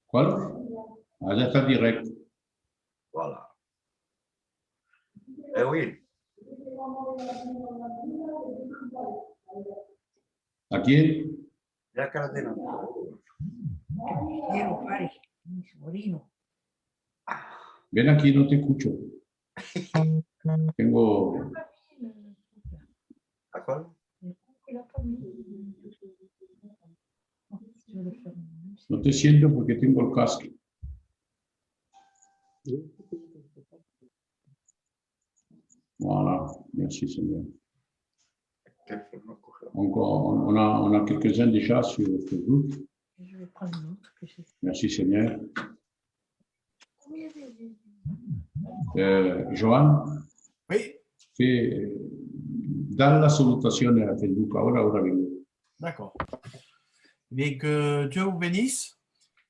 ¿Cuál? Ah, ya está directo. Voilà. Eh oui. ¿A quién? Ya Cartena. Quiero, pare, mi sobrino. Ven aquí, no te escucho. Tengo... ¿A cuál? No te siento porque tengo el casco. Voilà, merci Seigneur. Encore, on a quelques-uns déjà sur Facebook. Je vais prendre une autre. Merci Seigneur. Joan, Oui, da la salutazione a Facebook, ora vengo. d'accord. Mais que Dieu vous bénisse.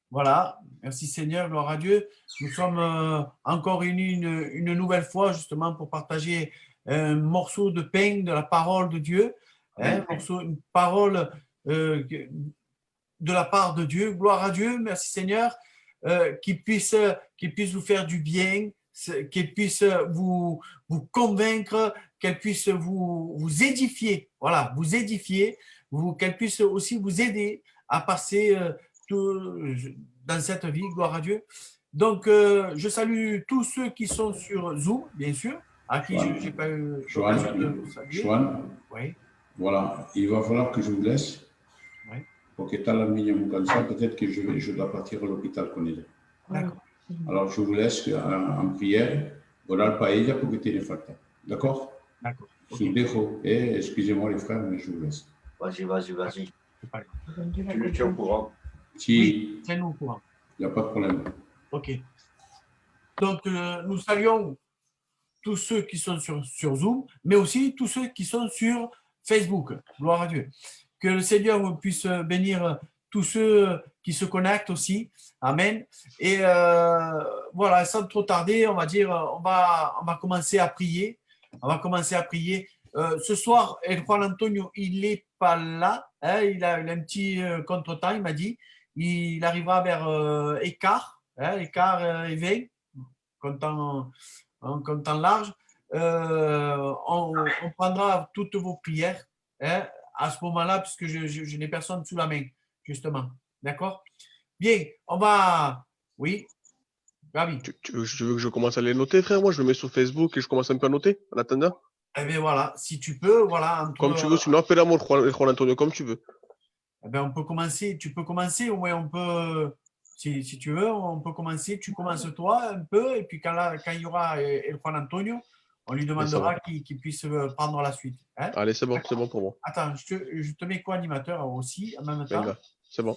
Voilà, merci Seigneur, gloire à Dieu. Nous sommes encore unis une nouvelle fois justement pour partager un morceau de pain de la parole de Dieu, hein, une parole de la part de Dieu. Gloire à Dieu, merci Seigneur, qu'il puisse vous faire du bien, qu'il puisse vous convaincre, qu'elle puisse vous édifier, voilà, vous édifier, qu'elle puisse aussi vous aider à passer dans cette vie, gloire à Dieu. Donc, je salue tous ceux qui sont sur Zoom, bien sûr, à qui je n'ai pas eu l'occasion de saluer. Joan, oui. Voilà, il va falloir que je vous laisse. Oui. Porque está la niña muy cansada, peut-être que je dois partir à l'hôpital con ella. D'accord. Alors, je vous laisse en prière, orar para ella porque tiene falta. D'accord? D'accord. Je vous dejo. Excusez-moi les frères, mais je vous laisse. Vas-y. Tu le tiens au courant. Si, oui, tiens-nous au courant. il n'y a pas de problème. OK. Donc, nous saluons tous ceux qui sont sur Zoom, mais aussi tous ceux qui sont sur Facebook. Gloire à Dieu. Que le Seigneur puisse bénir tous ceux qui se connectent aussi. Amen. Et voilà, sans trop tarder, on va dire, on va commencer à prier. On va commencer à prier. Ce soir, El Juan Antonio, il n'est pas là. Hein, il a un petit contretemps, il m'a dit. Il arrivera vers écart et 20, comptant large. On prendra toutes vos prières, hein, à ce moment-là, puisque je n'ai personne sous la main, justement. D'accord? Bien, on va... Oui, Gabi. Tu veux que je commence à les noter, frère? Moi, je le mets sur Facebook et je commence un peu à noter, en attendant. Eh bien, voilà, si tu peux, voilà. Comme tu veux, sinon, appelle-moi Juan Antonio, comme tu veux. Eh bien, on peut commencer, tu peux commencer, au moins on peut... Si tu veux, on peut commencer. Tu commences toi un peu, et puis quand il y aura El Juan Antonio, on lui demandera qu'il puisse prendre la suite. Hein? Allez, c'est bon pour moi. Attends, je te mets co-animateur aussi en même temps. Venga, c'est bon.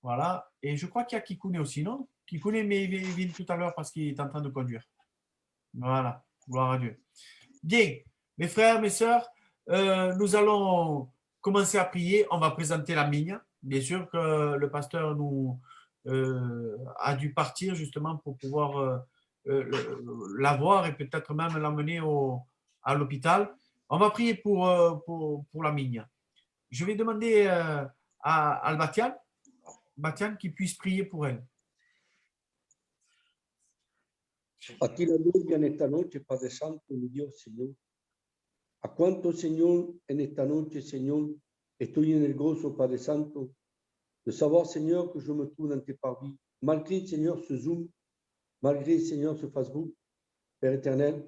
Voilà. Et je crois qu'il y a Kikune aussi, non? Kikune, mais il vient tout à l'heure parce qu'il est en train de conduire. Voilà. Gloire à Dieu. Bien. Mes frères, mes sœurs, nous allons commencer à prier. On va présenter la migne. Bien sûr que le pasteur a dû partir justement pour pouvoir la voir et peut-être même l'emmener à l'hôpital. On va prier pour la migne. Je vais demander à Batian qui puisse prier pour elle. A ti la gloria en esta noche, Padre Santo, mi Dios, Señor. A cuánto, Señor, en esta noche, Señor, estoy en el gozo, Padre Santo, de savoir, Seigneur, que je me trouve dans tes parvis, malgré, Seigneur, ce Zoom, malgré, Seigneur, ce Facebook, Père éternel.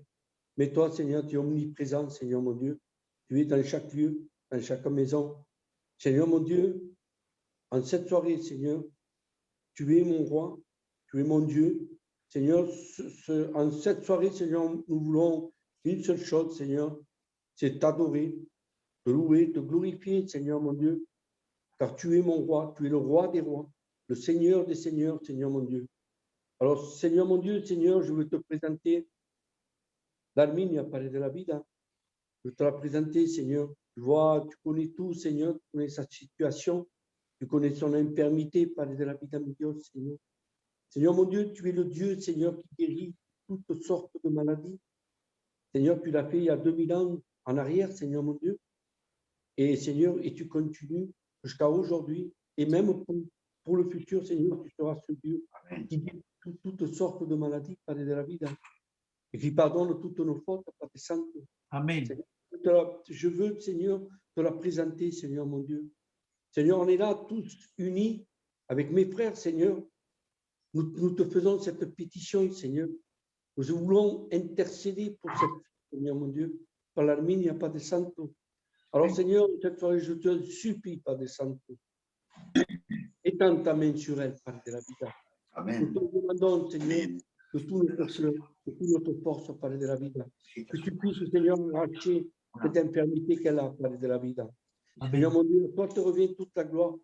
Mais toi, Seigneur, tu es omniprésent, Seigneur mon Dieu. Tu es dans chaque lieu, dans chaque maison. Seigneur mon Dieu, en cette soirée, Seigneur, tu es mon roi, tu es mon Dieu. Seigneur, en cette soirée, Seigneur, nous voulons une seule chose, Seigneur, c'est t'adorer, te louer, te glorifier, Seigneur mon Dieu, car tu es mon roi, tu es le roi des rois, le Seigneur des seigneurs, Seigneur mon Dieu. Alors, Seigneur mon Dieu, Seigneur, je veux te présenter l'Arminia, Padre de la Vida. Je veux te la présenter, Seigneur. Tu vois, tu connais tout, Seigneur, tu connais sa situation, tu connais son infirmité, Padre de la Vida, mon Dieu, Seigneur. Seigneur mon Dieu, tu es le Dieu, Seigneur, qui guérit toutes sortes de maladies. Seigneur, tu l'as fait il y a 2000 ans en arrière, Seigneur mon Dieu. Et Seigneur, et tu continues jusqu'à aujourd'hui, et même pour pour le futur, Seigneur, tu seras ce Dieu Amen. qui guérit toutes sortes de maladies, Padre de la vida, et qui pardonne toutes nos fautes, Padre Santo. Amen. Je veux, Seigneur, te la présenter, Seigneur mon Dieu. Seigneur, on est là tous unis avec mes frères, Seigneur. Nous te faisons cette pétition, Seigneur. Nous voulons intercéder pour cette, Seigneur mon Dieu, par l'Arminia, Padre Santo. Alors, Seigneur, cette soirée, je te supplie, Padre Santo, étends ta main sur elle, Padre de la vida. Nous Amen. te demandons, Seigneur, de tout notre cœur, de toute notre force, Padre de la vida, que tu puisses, Seigneur, arracher cette infirmité qu'elle a, Padre de la vida. Seigneur mon Dieu, toi te revient toute la gloire.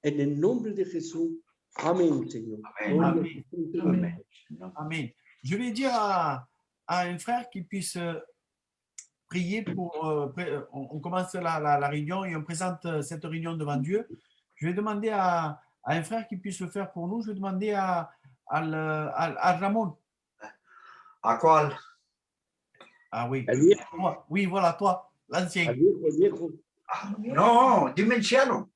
En el nombre de Jésus. Amen, Seigneur. Amen. Amen. Amen. Amen. Je vais dire à un frère qu'il puisse prier pour. On commence la réunion et on présente cette réunion devant Dieu. Je vais demander à un frère qui puisse le faire pour nous. Je vais demander à Ramon. ¿A cuál? Ah oui. Al viejo, Toi. Oui, voilà, toi, l'ancien. al viejo, al viejo. No, dimensiano.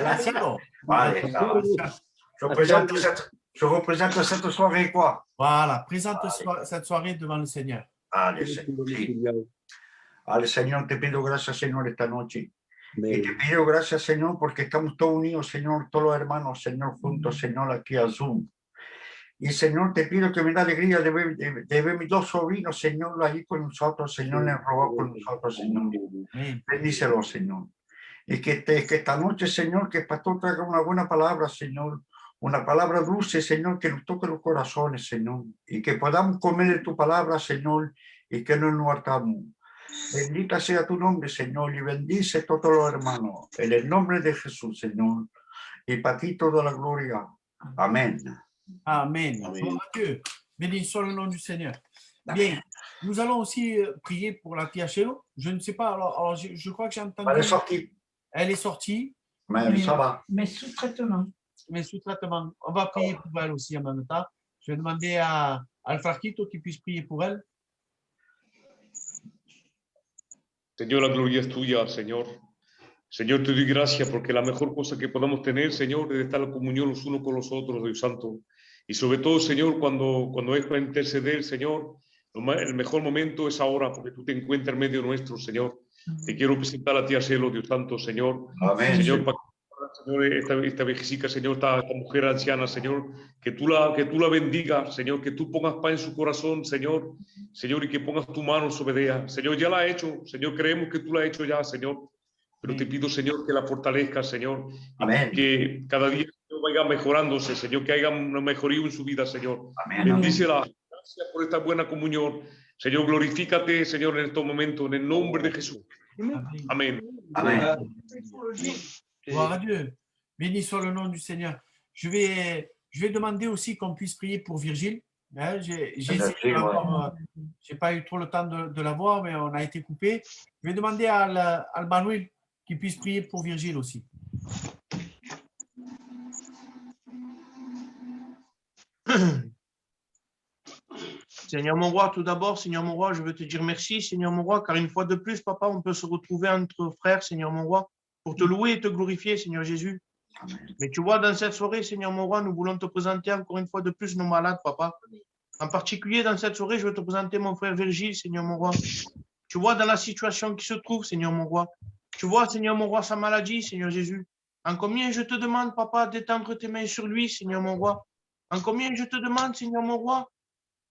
L'ancien. Vale, ça va. Je représente cette soirée, quoi. Voilà, présente cette soirée devant le Seigneur. Allez, sí. Al Señor, te pido gracias, Señor, esta noche. Y te pido gracias, Señor, porque estamos todos unidos, Señor, todos los hermanos, Señor, juntos, Señor, aquí a Zoom. Y, Señor, te pido que me da alegría de ver mis dos sobrinos, Señor, allí con nosotros, Señor, le robó con nosotros, Señor. Amen. Bendícelo, Señor. Y que esta noche, Señor, que el pastor traiga una buena palabra, Señor, una palabra dulce, Señor, que nos toque los corazones, Señor, y que podamos comer de tu palabra, Señor, y que no nos hartamos. Bendita sea tu nombre, Señor, y bendice a todos los hermanos, en el nombre de Jesús, Señor, y para ti toda la gloria. Amén. Amen. Amen. Gloire à Dieu. Béni soit le nom du Seigneur. Bien, nous allons aussi prier pour la tia Chélo. Je ne sais pas, alors je crois que j'ai entendu. Elle est sortie. Elle est sortie, Mais ça va. Mais sous traitement. mais sous traitement. On va prier pour elle aussi en même temps. Je vais demander à Alfarquito qui puisse prier pour elle. Señor, la gloria es tuya, Señor. Señor, te doy gracias porque la mejor cosa que podamos tener, Señor, es estar en comunión los unos con los otros, Dios Santo. Y sobre todo, Señor, cuando es para interceder, Señor, el mejor momento es ahora porque tú te encuentras en medio nuestro, Señor. Te quiero presentar a ti a Celo, Dios Santo, Señor. Amén. Señor, Señor, esta viejecica, Señor, esta mujer anciana, Señor, que tú la bendigas, Señor, que tú pongas paz en su corazón, Señor, Señor, y que pongas tu mano sobre ella. Señor, ya la ha hecho, Señor, creemos que tú la has hecho ya, Señor, pero te pido, Señor, que la fortalezcas, Señor, Amén. que cada día Señor, vaya mejorándose, Señor, que haya una mejoría en su vida, Señor. Amén. Bendícela, gracias por esta buena comunión. Señor, glorifícate, Señor, en estos momentos, en el nombre de Jesús. Amen. Amén. Amén. Gloire à Dieu. Béni soit le nom du Seigneur. Je vais demander aussi qu'on puisse prier pour Virgile. Hein, j'ai essayé de l'avoir, j'ai pas eu trop le temps de la voir, mais on a été coupé. Je vais demander à Manuel qui puisse prier pour Virgile aussi. Seigneur mon roi, tout d'abord, Seigneur mon roi, je veux te dire merci, Seigneur mon roi, car une fois de plus, papa, on peut se retrouver entre frères, Seigneur mon roi, pour te louer et te glorifier, Seigneur Jésus. Mais tu vois, dans cette soirée, Seigneur mon roi, nous voulons te présenter encore une fois de plus nos malades, papa. En particulier, dans cette soirée, je veux te présenter mon frère Virgile, Seigneur mon roi. Tu vois, dans la situation qui se trouve, Seigneur mon roi. Tu vois, Seigneur mon roi, sa maladie, Seigneur Jésus. En combien je te demande, papa, d'étendre tes mains sur lui, Seigneur mon roi. En combien je te demande, Seigneur mon roi,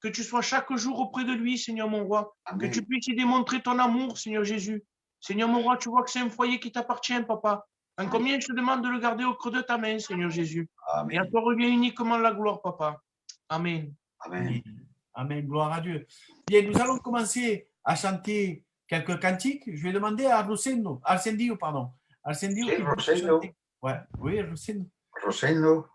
que tu sois chaque jour auprès de lui, Seigneur mon roi. Amen. Que tu puisses lui démontrer ton amour, Seigneur Jésus. Seigneur mon roi, tu vois que c'est un foyer qui t'appartient, papa. En combien je te demande de le garder au creux de ta main, Seigneur Jésus. Et à Amén. toi revient uniquement la gloire, papa. Amen. Amén. Amen. Gloire à Dieu. Bien, nous allons commencer à chanter quelques cantiques. Je vais demander à Arsendio, pardon. Arsendio Sí, qui puisse Rosendo. chanter. Ouais, oui, Rosendo. Rosendo.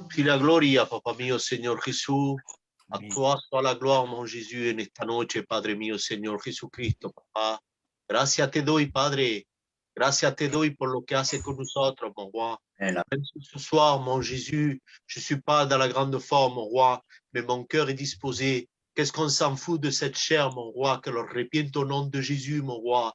Puis la gloria, Papa mio, Señor Jesús. A Amén. toi soit la gloire, mon Jésus, en esta noche, Padre mío, Señor Jesucristo, Papá. Gracias te doy, Padre. Gracias te doy por lo que haces con nosotros, mon roi. Amén. Même si ce soir, mon Jésus, je ne suis pas dans la grande forme, mon roi, mais mon cœur est disposé. Qu'est-ce qu'on s'en fout de cette chair, mon roi, que l'on arrepiente au nom de Jésus, mon roi.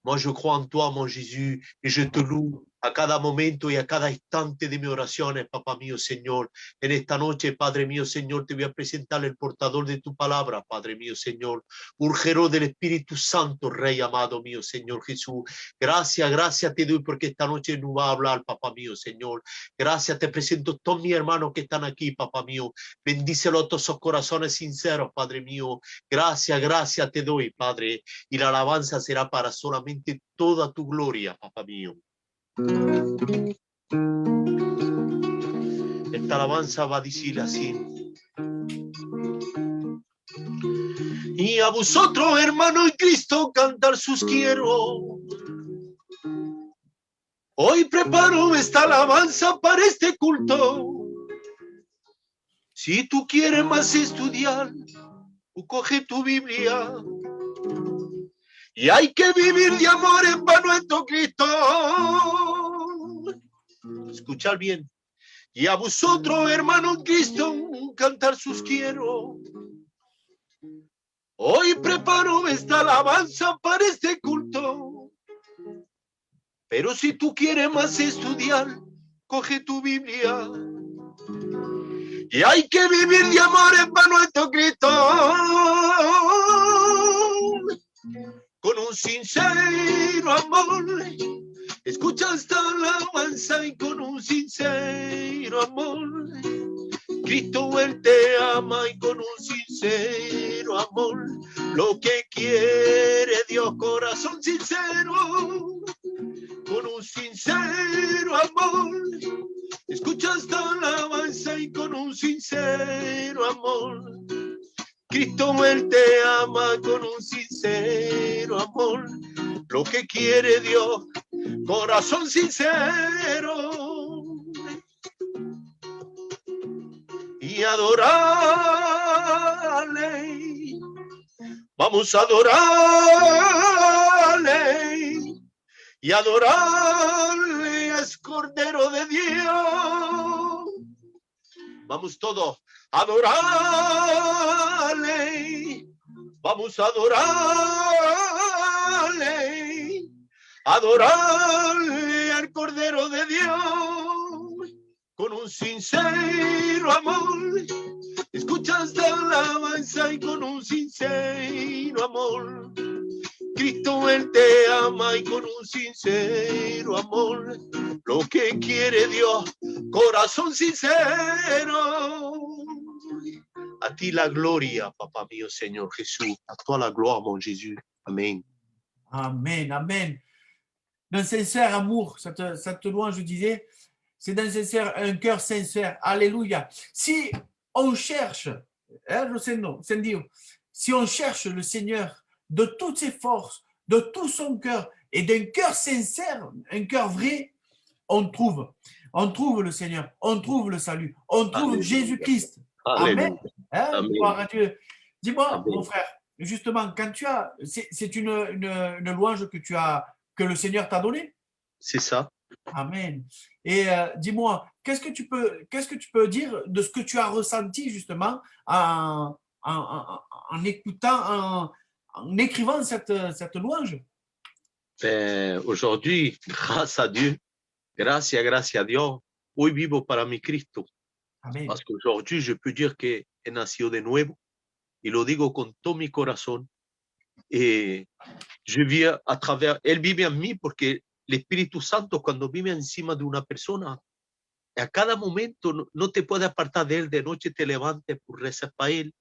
Moi, je crois en toi, mon Jésus, et je te loue a cada momento y a cada instante de mis oraciones, Papá mío, Señor. En esta noche, Padre mío, Señor, te voy a presentar el portador de tu palabra, Padre mío, Señor. Urgero del Espíritu Santo, Rey amado mío, Señor Jesús. Gracias, gracias te doy porque esta noche no va a hablar, Papá mío, Señor. Gracias, te presento a todos mis hermanos que están aquí, Papá mío. Bendícelo a todos esos corazones sinceros, Padre mío. Gracias, gracias te doy, Padre. Y la alabanza será para solamente toda tu gloria, Papá mío. Esta alabanza va a decir así. Y a vosotros, hermano en Cristo, cantar sus quiero. Hoy preparo esta alabanza para este culto. Si tú quieres más estudiar, tú coge tu Biblia. Y hay que vivir de amor en nuestro Cristo. Escuchar bien. Y a vosotros, hermano en Cristo, cantar sus quiero. Hoy preparo esta alabanza para este culto. Pero si tú quieres más estudiar, coge tu Biblia. Y hay que vivir de amor en nuestro Cristo. Con un sincero amor, escucha esta alabanza y con un sincero amor, Cristo Él te ama y con un sincero amor, lo que quiere Dios, corazón sincero, con un sincero amor, escucha esta alabanza y con un sincero amor, Cristo Él te ama con un sincero amor, lo que quiere Dios, corazón sincero. Y adorarle, vamos a adorarle, y adorarle es Cordero de Dios. Vamos todos. Adorarle, vamos a adorarle, adorarle al Cordero de Dios con un sincero amor. Escuchas la alabanza y con un sincero amor. Cristo Él te ama y con un sincero amor, lo que quiere Dios, corazón sincero. A ti la gloria, Papa mío, Señor Jesús. A toi la gloire, mon Jésus. Amen. Amen, amen. D'un sincère amour, cette louange, je disais, c'est d'un sincère, un cœur sincère. Alléluia. Si on cherche, si on cherche le Seigneur de toutes ses forces, de tout son cœur et d'un cœur sincère, un cœur vrai, on trouve le Seigneur, on trouve le salut, on trouve Jésus-Christ. Amen. Amen. Gloire à Dieu. Dis-moi, Amen. mon frère, justement, quand tu as, c'est une louange que le Seigneur t'a donnée. C'est ça. Amen. Et dis-moi, qu'est-ce que tu peux dire de ce que tu as ressenti justement en écoutant, en écrivant cette louange? Ben, aujourd'hui, grâce à Dieu, gracias a Dios, hoy vivo para mi Cristo. Amen. Parce qu'aujourd'hui, je peux dire que he nacido de nuevo y lo digo con todo mi corazón. Y je vis a travers, Él vive en mí porque el Espíritu Santo cuando vive encima de una persona, a cada momento no te puede apartar de Él, de noche te levantes pour rezar para Él.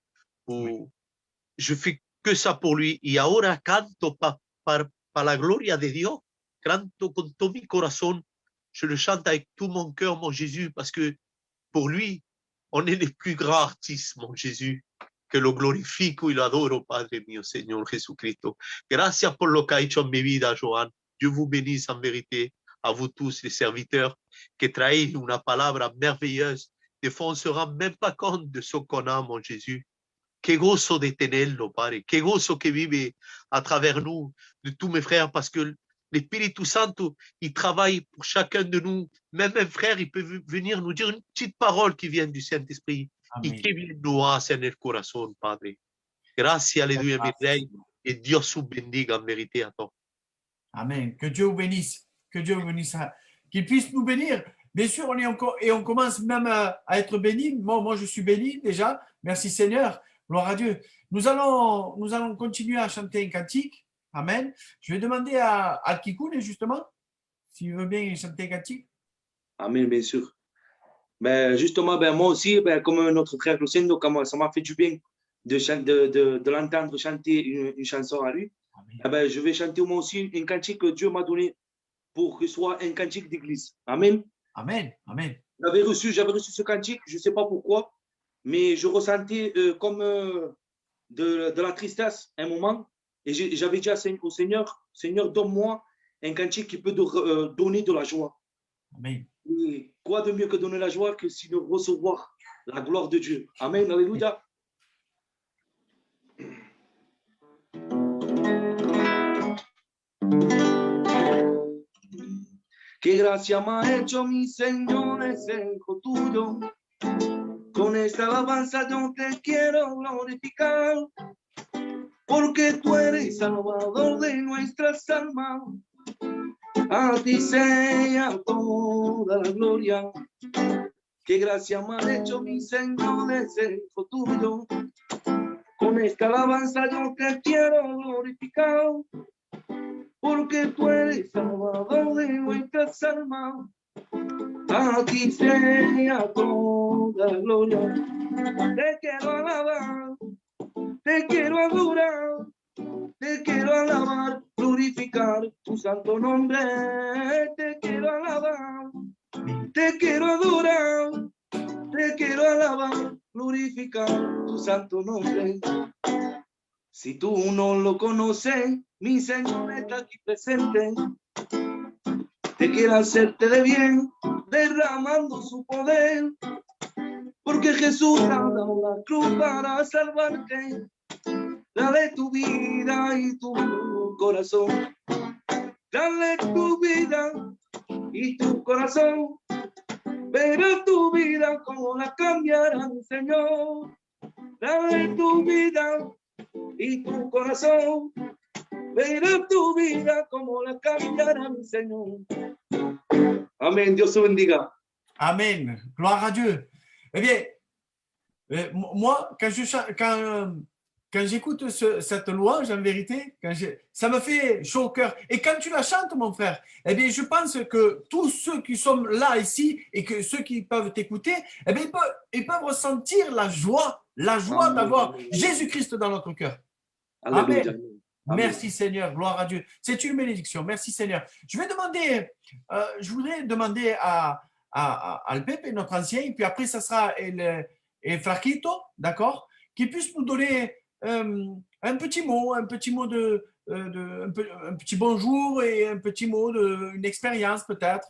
Je fais que ça pour lui. Y ahora canto para la gloria de Dios, canto con todo mi corazón. Je le chante avec tout mon cœur, mon Jésus, parce que pour lui, on est les plus grands artistes, mon Jésus, que lo glorifico y lo adoro, Padre mío, Señor Jesucristo. Gracias por lo que ha hecho en mi vida, Joan. Dieu vous bénisse en vérité, à vous tous les serviteurs, que traéis una palabra merveilleuse. Des fois, on ne se rend même pas compte de ce qu'on a, mon Jésus. Qué gozo de tenerlo, Padre. Qué gozo que vive à travers nous, de tous mes frères, parce que l'Espíritu Santo, il travaille pour chacun de nous. Même un frère, il peut venir nous dire une petite parole qui vient du Saint-Esprit. Amen. Y qué bien nous hace en el corazón, Padre. Grazie, alléluia, mi Rey. Et Dios vous bendiga en vérité à toi. Amen. Que Dieu vous bénisse. Que Dieu vous bénisse. Qu'il puisse nous bénir. Bien sûr, on est encore et on commence même à être béni. Moi, je suis béni déjà. Merci Seigneur. Gloire à Dieu. Nous allons continuer à chanter un cantique. Amen. Je vais demander à Kikoun, justement, s'il veut bien chanter un cantique. Amen, bien sûr. Ben, justement, ben, moi aussi, ben, comme notre frère Lucendo, ça m'a fait du bien de l'entendre chanter une chanson à lui. Eh ben, je vais chanter moi aussi un cantique que Dieu m'a donné pour que ce soit un cantique d'église. Amen. Amen. Amen. J'avais reçu ce cantique, je ne sais pas pourquoi, mais je ressentais comme de la tristesse un moment. Et j'avais dit au Seigneur, Seigneur, donne-moi un cantique qui peut donner de la joie. Amen. Et quoi de mieux que donner la joie que si de recevoir la gloire de Dieu. Amen. Alléluia. Qué gracia me ha hecho mi Señor, es el hijo tuyo. Con esta alabanza yo te quiero glorificar, porque tú eres salvador de nuestras almas. A ti sea toda la gloria. Qué gracia me ha hecho mi Señor, es el hijo tuyo. Con esta alabanza yo te quiero glorificar, porque tú eres salvador de nuestras almas. A ti sea toda la gloria. Te quiero alabar, te quiero adorar, te quiero alabar, glorificar tu santo nombre. Te quiero alabar, te quiero adorar, te quiero alabar, glorificar tu santo nombre. Si tú no lo conoces, mi Señor está aquí presente. Te quiere hacerte de bien, derramando su poder. Porque Jesús ha dado la cruz para salvarte. Dale tu vida y tu corazón. Dale tu vida y tu corazón. Verás tu vida como la cambiará mi Señor. Dale tu vida y tu corazón. Verás tu vida como la cambiará mi Señor. Amen. Dios te bendiga. Amen. Gloire à Dieu. Eh bien, moi, quand j'écoute cette louange, en vérité, ça me fait chaud au cœur. Et quand tu la chantes, mon frère, eh bien, je pense que tous ceux qui sont là, ici, et que ceux qui peuvent t'écouter, eh bien, ils peuvent ressentir la joie d'avoir Jésus-Christ dans notre cœur. Alléluia. Amen. Merci Seigneur, gloire à Dieu. C'est une bénédiction. Merci Seigneur. Je voudrais demander à Alpepe, notre ancien, et puis après, ça sera el Flaquito, d'accord, qui puisse nous donner un petit mot un petit bonjour et un petit mot d'une expérience peut-être.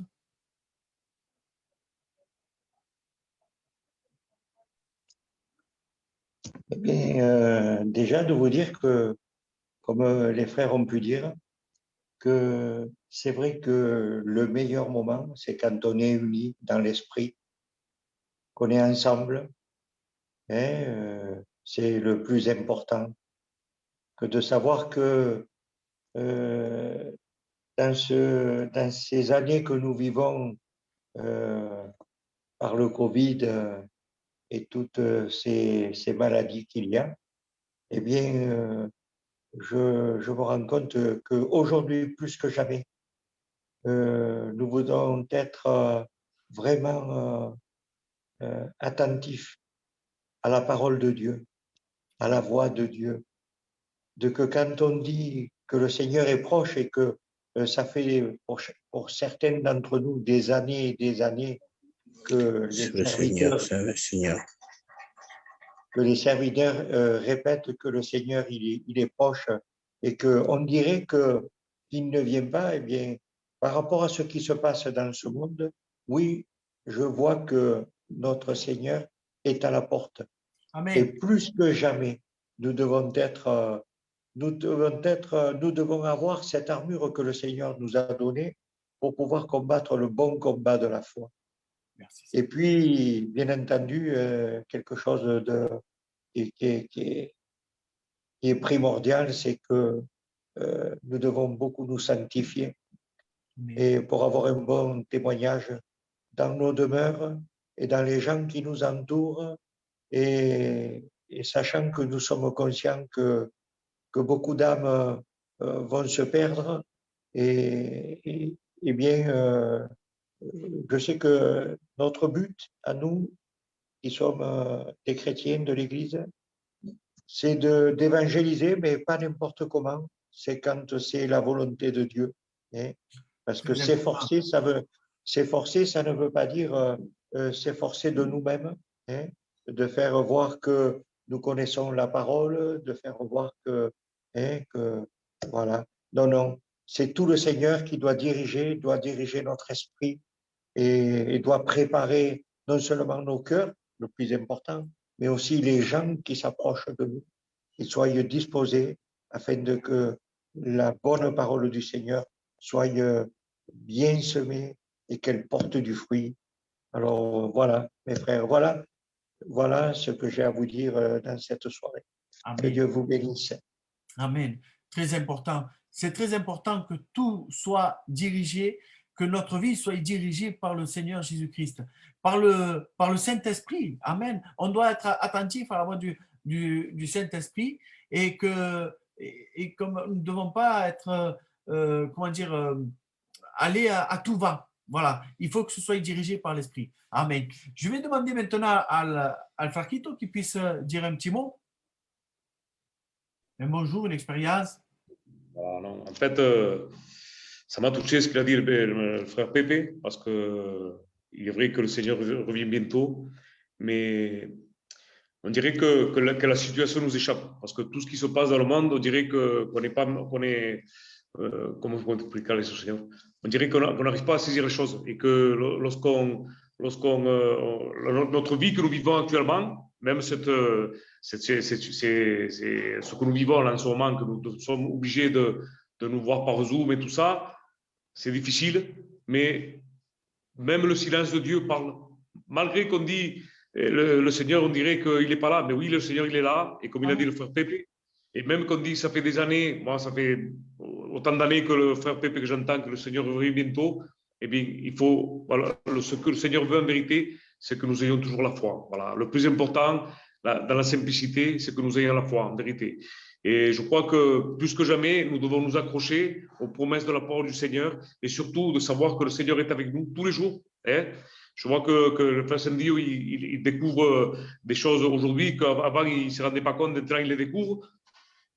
Eh bien, déjà de vous dire que, comme les frères ont pu dire, que c'est vrai que le meilleur moment, c'est quand on est unis dans l'esprit, qu'on est ensemble. C'est le plus important que de savoir que dans ces années que nous vivons par le Covid et toutes ces maladies qu'il y a, eh bien, je me rends compte qu'aujourd'hui, plus que jamais, nous voulons être vraiment attentifs à la parole de Dieu, à la voix de Dieu, de que quand on dit que le Seigneur est proche et que ça fait pour certains d'entre nous des années et des années que les serviteurs répètent que le Seigneur il est proche et qu'on dirait qu'il ne vient pas, eh bien, par rapport à ce qui se passe dans ce monde, oui, je vois que notre Seigneur est à la porte. Amen. Et plus que jamais, nous devons avoir cette armure que le Seigneur nous a donnée pour pouvoir combattre le bon combat de la foi. Merci. Et puis, bien entendu, quelque chose qui qui est primordial, c'est que nous devons beaucoup nous sanctifier et pour avoir un bon témoignage dans nos demeures et dans les gens qui nous entourent et sachant que nous sommes conscients que beaucoup d'âmes vont se perdre et bien je sais que notre but à nous qui sommes des chrétiens de l'Église, c'est d'évangéliser, mais pas n'importe comment. C'est quand c'est la volonté de Dieu. Hein? Parce que s'efforcer, ça ne veut pas dire s'efforcer de nous-mêmes, hein? De faire voir que nous connaissons la parole, de faire voir que voilà. Non, non, c'est tout le Seigneur qui doit diriger notre esprit et doit préparer non seulement nos cœurs, le plus important, mais aussi les gens qui s'approchent de nous, qu'ils soient disposés afin que la bonne parole du Seigneur soit bien semée et qu'elle porte du fruit. Alors voilà, mes frères, voilà ce que j'ai à vous dire dans cette soirée. Amen. Que Dieu vous bénisse. Amen. Très important. C'est très important que tout soit dirigé, que notre vie soit dirigée par le Seigneur Jésus-Christ, par le Saint-Esprit. Amen. On doit être attentif à la voix du Saint-Esprit et comme nous ne devons pas être, aller à tout va. Voilà, il faut que ce soit dirigé par l'Esprit. Amen. Je vais demander maintenant à Farquito qui puisse dire un petit mot. Un bonjour, une expérience. Voilà, non. En fait, ça m'a touché ce qu'il a dit le frère Pepe, parce que il est vrai que le Seigneur revient bientôt, mais on dirait que la situation nous échappe, parce que tout ce qui se passe dans le monde, on dirait qu'on n'est pas, comment on peut expliquer les choses, Seigneur? On dirait qu'on n'arrive pas à saisir les choses et que notre vie que nous vivons actuellement, même ce que nous vivons là en ce moment, que nous sommes obligés de nous voir par Zoom et tout ça, c'est difficile, mais même le silence de Dieu parle. Malgré qu'on dit le Seigneur, on dirait qu'il n'est pas là, mais oui, le Seigneur, il est là, et comme il a dit le frère Pepe, et même qu'on dit ça fait des années, moi ça fait autant d'années que le frère Pepe que j'entends que le Seigneur revient bientôt, eh bien il faut, voilà, ce que le Seigneur veut en vérité, c'est que nous ayons toujours la foi. Voilà, le plus important dans la simplicité, c'est que nous ayons la foi en vérité. Et je crois que plus que jamais, nous devons nous accrocher aux promesses de la parole du Seigneur et surtout de savoir que le Seigneur est avec nous tous les jours. Hein? Je vois que le frère Sandy, il découvre des choses aujourd'hui qu'avant il ne se rendait pas compte, maintenant il les découvre.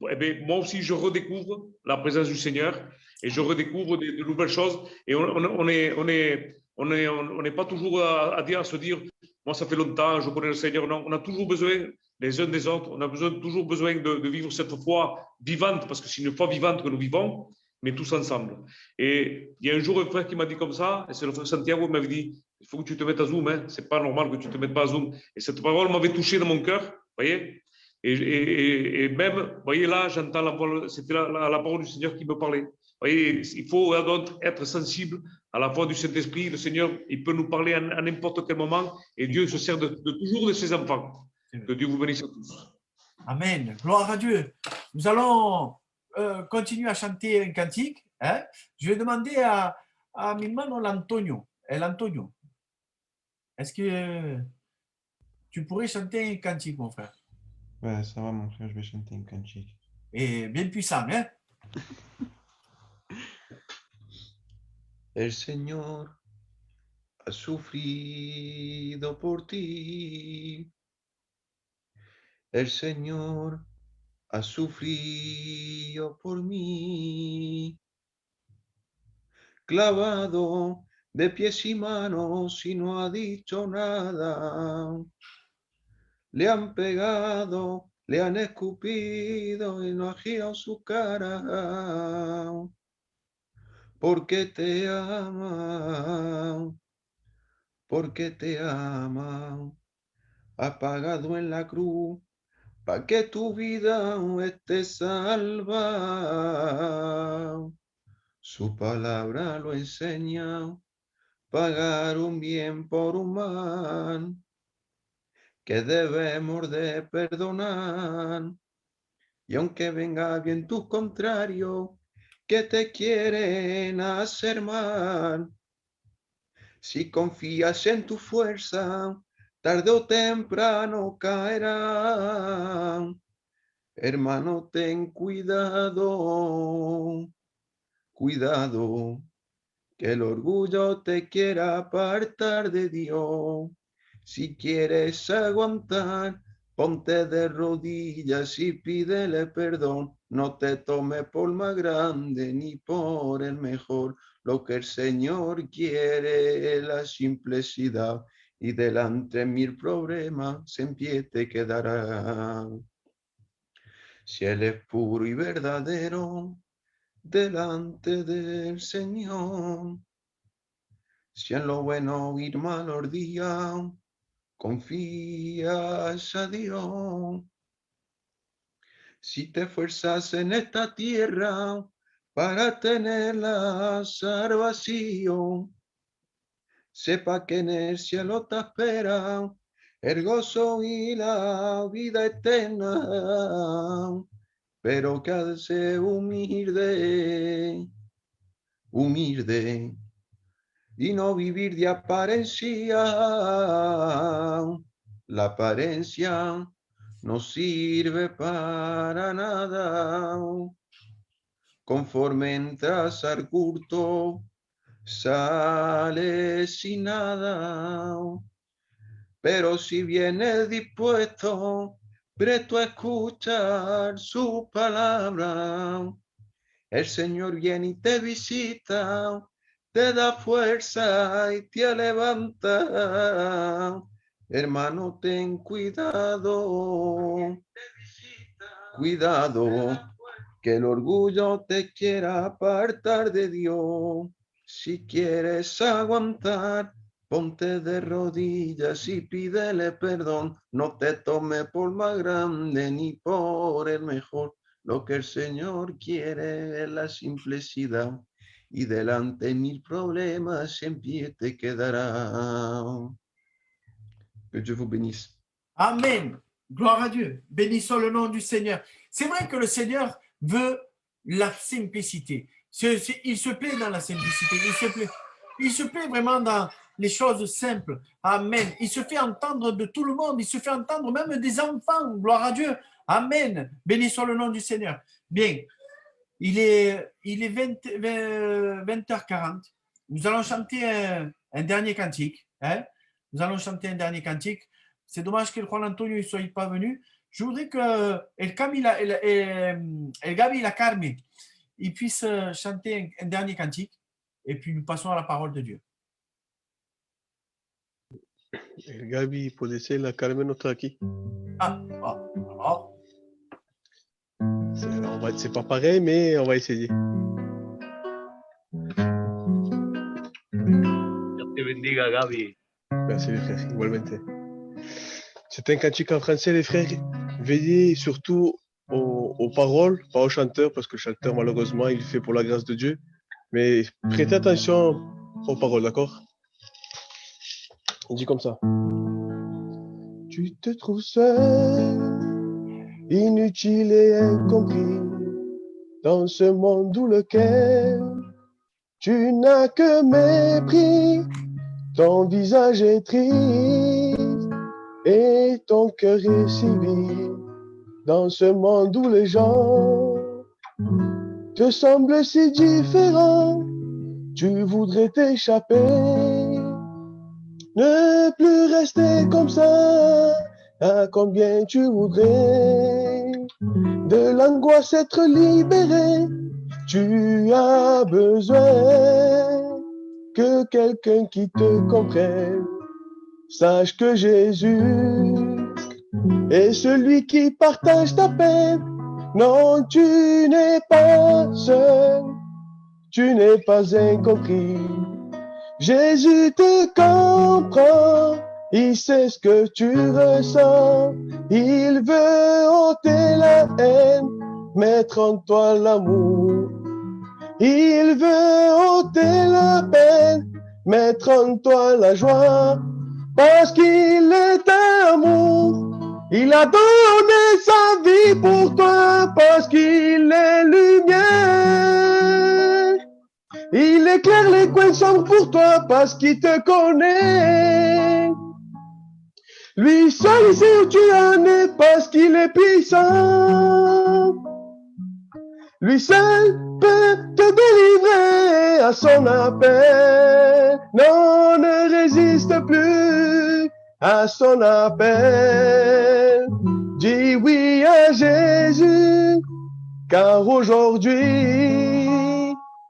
Eh bien, moi aussi, je redécouvre la présence du Seigneur et je redécouvre de nouvelles choses. Et on n'est pas toujours à se dire, moi, ça fait longtemps, je connais le Seigneur. Non, on a toujours besoin les uns des autres. On a toujours besoin de vivre cette foi vivante, parce que c'est une foi vivante que nous vivons, mais tous ensemble. Et il y a un jour un frère qui m'a dit comme ça, et c'est le frère Santiago qui m'avait dit, il faut que tu te mettes à Zoom, hein. C'est pas normal que tu te mettes pas à Zoom. Et cette parole m'avait touché dans mon cœur, vous voyez. Et même, vous voyez là, j'entends la parole, c'était la parole du Seigneur qui me parlait. Vous voyez, il faut être sensible à la voix du Saint-Esprit. Le Seigneur, il peut nous parler à n'importe quel moment et Dieu se sert toujours de ses enfants. Que Dieu vous bénisse à tous. Amen. Gloire à Dieu. Nous allons continuer à chanter un cantique. Hein? Je vais demander à mi hermano l'Antonio. L'Antonio, est-ce que tu pourrais chanter un cantique, mon frère? Ouais, ça va, mon frère, je vais chanter un cantique. Et bien puissant, hein? El Señor ha sufrido por ti. El Señor ha sufrido por mí. Clavado de pies y manos y no ha dicho nada. Le han pegado, le han escupido y no ha girado su cara. Porque te ama, porque te ama. Ha pagado en la cruz para que tu vida esté salva. Su palabra lo enseña, pagar un bien por un mal, que debemos de perdonar. Y aunque venga bien tus contrarios, que te quieren hacer mal, si confías en tu fuerza, tarde o temprano caerán. Hermano, ten cuidado, cuidado, que el orgullo te quiera apartar de Dios. Si quieres aguantar, ponte de rodillas y pídele perdón. No te tome por más grande ni por el mejor. Lo que el Señor quiere es la simplicidad, y delante mil problemas en pie te quedarán. Si Él es puro y verdadero, delante del Señor. Si en lo bueno ir malos días, confías a Dios. Si te esfuerzas en esta tierra para tener la salvación, sepa que en el cielo te espera el gozo y la vida eterna. Pero que al ser humilde, humilde, y no vivir de apariencia. La apariencia no sirve para nada. Conforme entras al culto, sales sin nada. Pero si vienes dispuesto, presto a escuchar su palabra, el Señor viene y te visita, te da fuerza y te levanta. Hermano, ten cuidado, cuidado, que el orgullo te quiera apartar de Dios. Si quieres aguantar, ponte de rodillas y pídele perdón. No te tome por más grande ni por el mejor. Lo que el Señor quiere es la simplicidad, y delante mil problemas en pie te quedará. Que Dieu vous bénisse. Amen. Gloire à Dieu. Bénissons le nom du Seigneur. C'est vrai que le Seigneur veut la simplicité. Il se plaît dans la simplicité. Il se plaît vraiment dans les choses simples. Amen. Il se fait entendre de tout le monde. Il se fait entendre même des enfants. Gloire à Dieu. Amen. Bénissons le nom du Seigneur. Bien. Il est 20h40. Nous allons chanter un dernier cantique. Hein? Nous allons chanter un dernier cantique. C'est dommage que le Juan Antonio ne soit pas venu. Je voudrais que El Gabi et la Carmen ils puissent chanter un dernier cantique et puis nous passons à la parole de Dieu. El Gabi puede ser, la Carmen no está aquí. C'est pas pareil, mais on va essayer. Dios te bendiga, Gabi. Merci les frères, igualmente. C'est un cantique en français, les frères. Veillez surtout aux paroles, pas au chanteur, parce que le chanteur, malheureusement, il fait pour la grâce de Dieu. Mais prêtez attention aux paroles, d'accord? On dit comme ça. Tu te trouves seul, inutile et incompris, dans ce monde où lequel tu n'as que mépris. Ton visage est triste et ton cœur est si vide. Dans ce monde où les gens te semblent si différents, tu voudrais t'échapper, ne plus rester comme ça. À combien tu voudrais de l'angoisse être libéré? Tu as besoin que quelqu'un qui te comprenne. Sache que Jésus est celui qui partage ta peine. Non, tu n'es pas seul, tu n'es pas incompris. Jésus te comprend, il sait ce que tu ressens. Il veut ôter la haine, mettre en toi l'amour. Il veut ôter la peine, mettre en toi la joie. Parce qu'il est amour, Il a donné sa vie pour toi parce qu'il est lumière. Il éclaire les coins sombres pour toi parce qu'il te connaît. Lui seul sait où tu en es parce qu'il est puissant. Lui seul peut te délivrer à son appel. Non, ne résiste plus à son appel. Dis oui à Jésus, car aujourd'hui,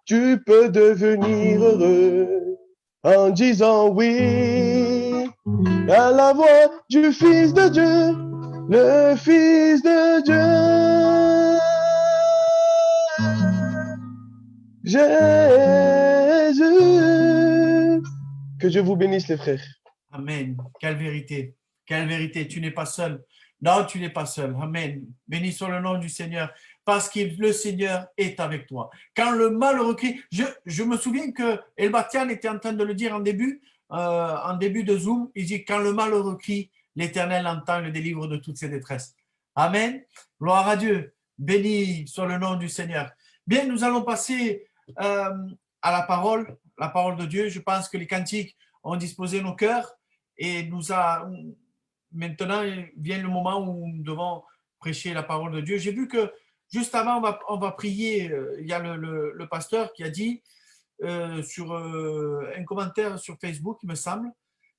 tu peux devenir heureux en disant oui à la voix du Fils de Dieu, le Fils de Dieu. Jésus. Que Dieu vous bénisse, les frères. Amen. Quelle vérité. Quelle vérité. Tu n'es pas seul. Non, tu n'es pas seul. Amen. Béni soit le nom du Seigneur. Parce que le Seigneur est avec toi. Quand le malheureux crie, je me souviens que Elbatian était en train de le dire en début de Zoom. Il dit, quand le malheureux crie, l'Éternel entend et le délivre de toutes ses détresses. Amen. Gloire à Dieu. Béni soit le nom du Seigneur. Bien, nous allons passer à la parole de Dieu. Je pense que les cantiques ont disposé nos cœurs et maintenant vient le moment où nous devons prêcher la parole de Dieu. J'ai vu que juste avant, on va prier. Il y a le pasteur qui a dit sur un commentaire sur Facebook, il me semble.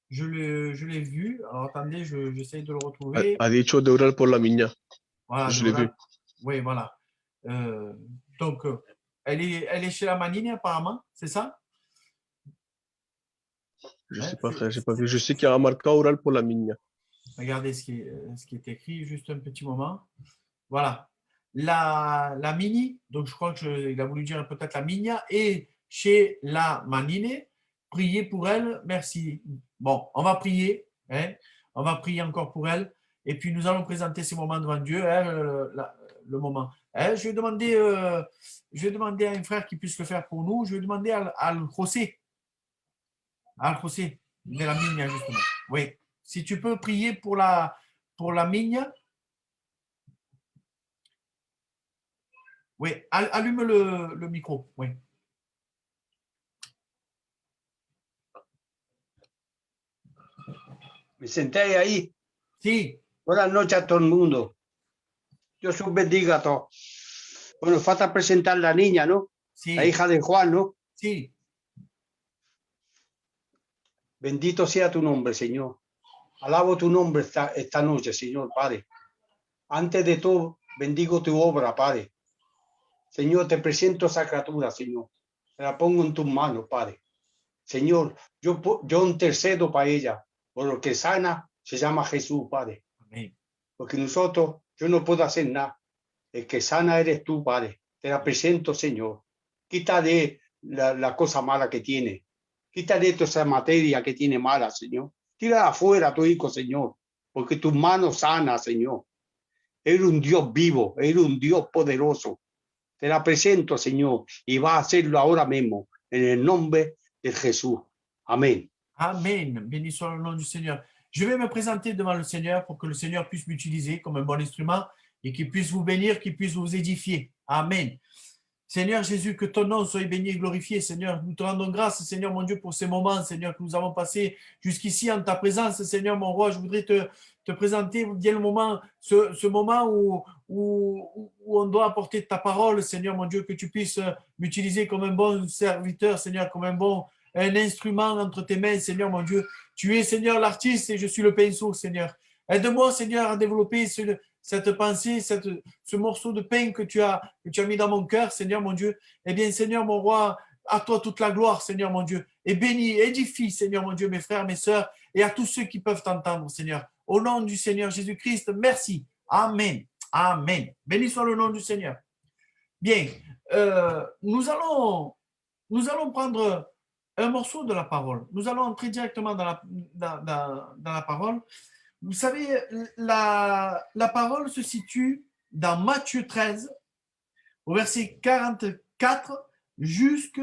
Je l'ai vu. Alors attendez, j'essaie de le retrouver. Ha dicho de orar por la niña. Voilà, Je l'ai vu. Oui, voilà. Donc, elle est chez la Manine apparemment, c'est ça? Je sais pas, frère, j'ai pas vu. Je sais qu'il y a un marqueur oral pour la niña. Regardez ce qui est écrit, juste un petit moment. Voilà. La Mini, donc je crois qu'il a voulu dire peut-être la Migna, et chez la Manine, priez pour elle, merci. Bon, on va prier, hein, on va prier encore pour elle, et puis nous allons présenter ces moments devant Dieu, hein, le moment. Hein, je vais demander à un frère qui puisse le faire pour nous, je vais demander à José, de la Migna, justement. Oui, si tu peux prier pour la Migna. Oui, allume le micro, oui. ¿Me sentáis ahí? Sí. Buenas noches a todo el mundo. Dios os bendiga a todos. Bueno, falta presentar la niña, ¿no? Sí. La hija de Juan, ¿no? Sí. Bendito sea tu nombre, Señor. Alabo tu nombre esta noche, Señor, Padre. Antes de todo, bendigo tu obra, Padre. Señor, te presento esa criatura, Señor. Te la pongo en tus manos, Padre. Señor, yo intercedo para ella. Por lo que sana se llama Jesús, Padre. Amén. Porque nosotros, yo no puedo hacer nada. El que sana eres tú, Padre. Te la presento, Señor. Quítale la cosa mala que tiene. Quítale toda esa materia que tiene mala, Señor. Tira afuera a tu hijo, Señor. Porque tus manos sanas, Señor. Eres un Dios vivo. Eres un Dios poderoso. Te la presento, Señor. Y va a hacerlo ahora mismo. En el nombre de Jesús. Amén. Amen. Béni soit le nom du Seigneur. Je vais me présenter devant le Seigneur pour que le Seigneur puisse m'utiliser comme un bon instrument et qu'il puisse vous bénir, qu'il puisse vous édifier. Amen. Seigneur Jésus, que ton nom soit béni et glorifié, Seigneur. Nous te rendons grâce, Seigneur mon Dieu, pour ces moments, Seigneur, que nous avons passés jusqu'ici en ta présence, Seigneur mon roi. Je voudrais te présenter bien le moment, ce moment où on doit apporter ta parole, Seigneur mon Dieu, que tu puisses m'utiliser comme un bon serviteur, Seigneur, comme un instrument entre tes mains, Seigneur mon Dieu. Tu es, Seigneur, l'artiste et je suis le pinceau, Seigneur. Aide-moi, Seigneur, à développer cette pensée, ce morceau de pain que tu as mis dans mon cœur, Seigneur mon Dieu. Eh bien, Seigneur mon roi, à toi toute la gloire, Seigneur mon Dieu. Et bénis, édifie, Seigneur mon Dieu, mes frères, mes sœurs, et à tous ceux qui peuvent t'entendre, Seigneur. Au nom du Seigneur Jésus-Christ, merci. Amen. Amen. Béni soit le nom du Seigneur. Bien, nous allons prendre un morceau de la parole. Nous allons entrer directement dans la parole. Vous savez, la parole se situe dans Matthieu 13, au verset 44 jusque...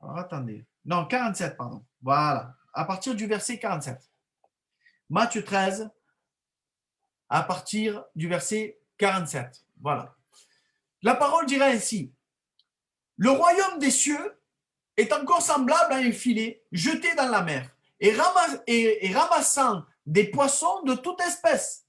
Alors, attendez. Non, 47, pardon. Voilà. À partir du verset 47. Matthieu 13, à partir du verset 47. Voilà. La parole dira ainsi: le royaume des cieux est encore semblable à un filet jeté dans la mer et ramassant des poissons de toute espèce.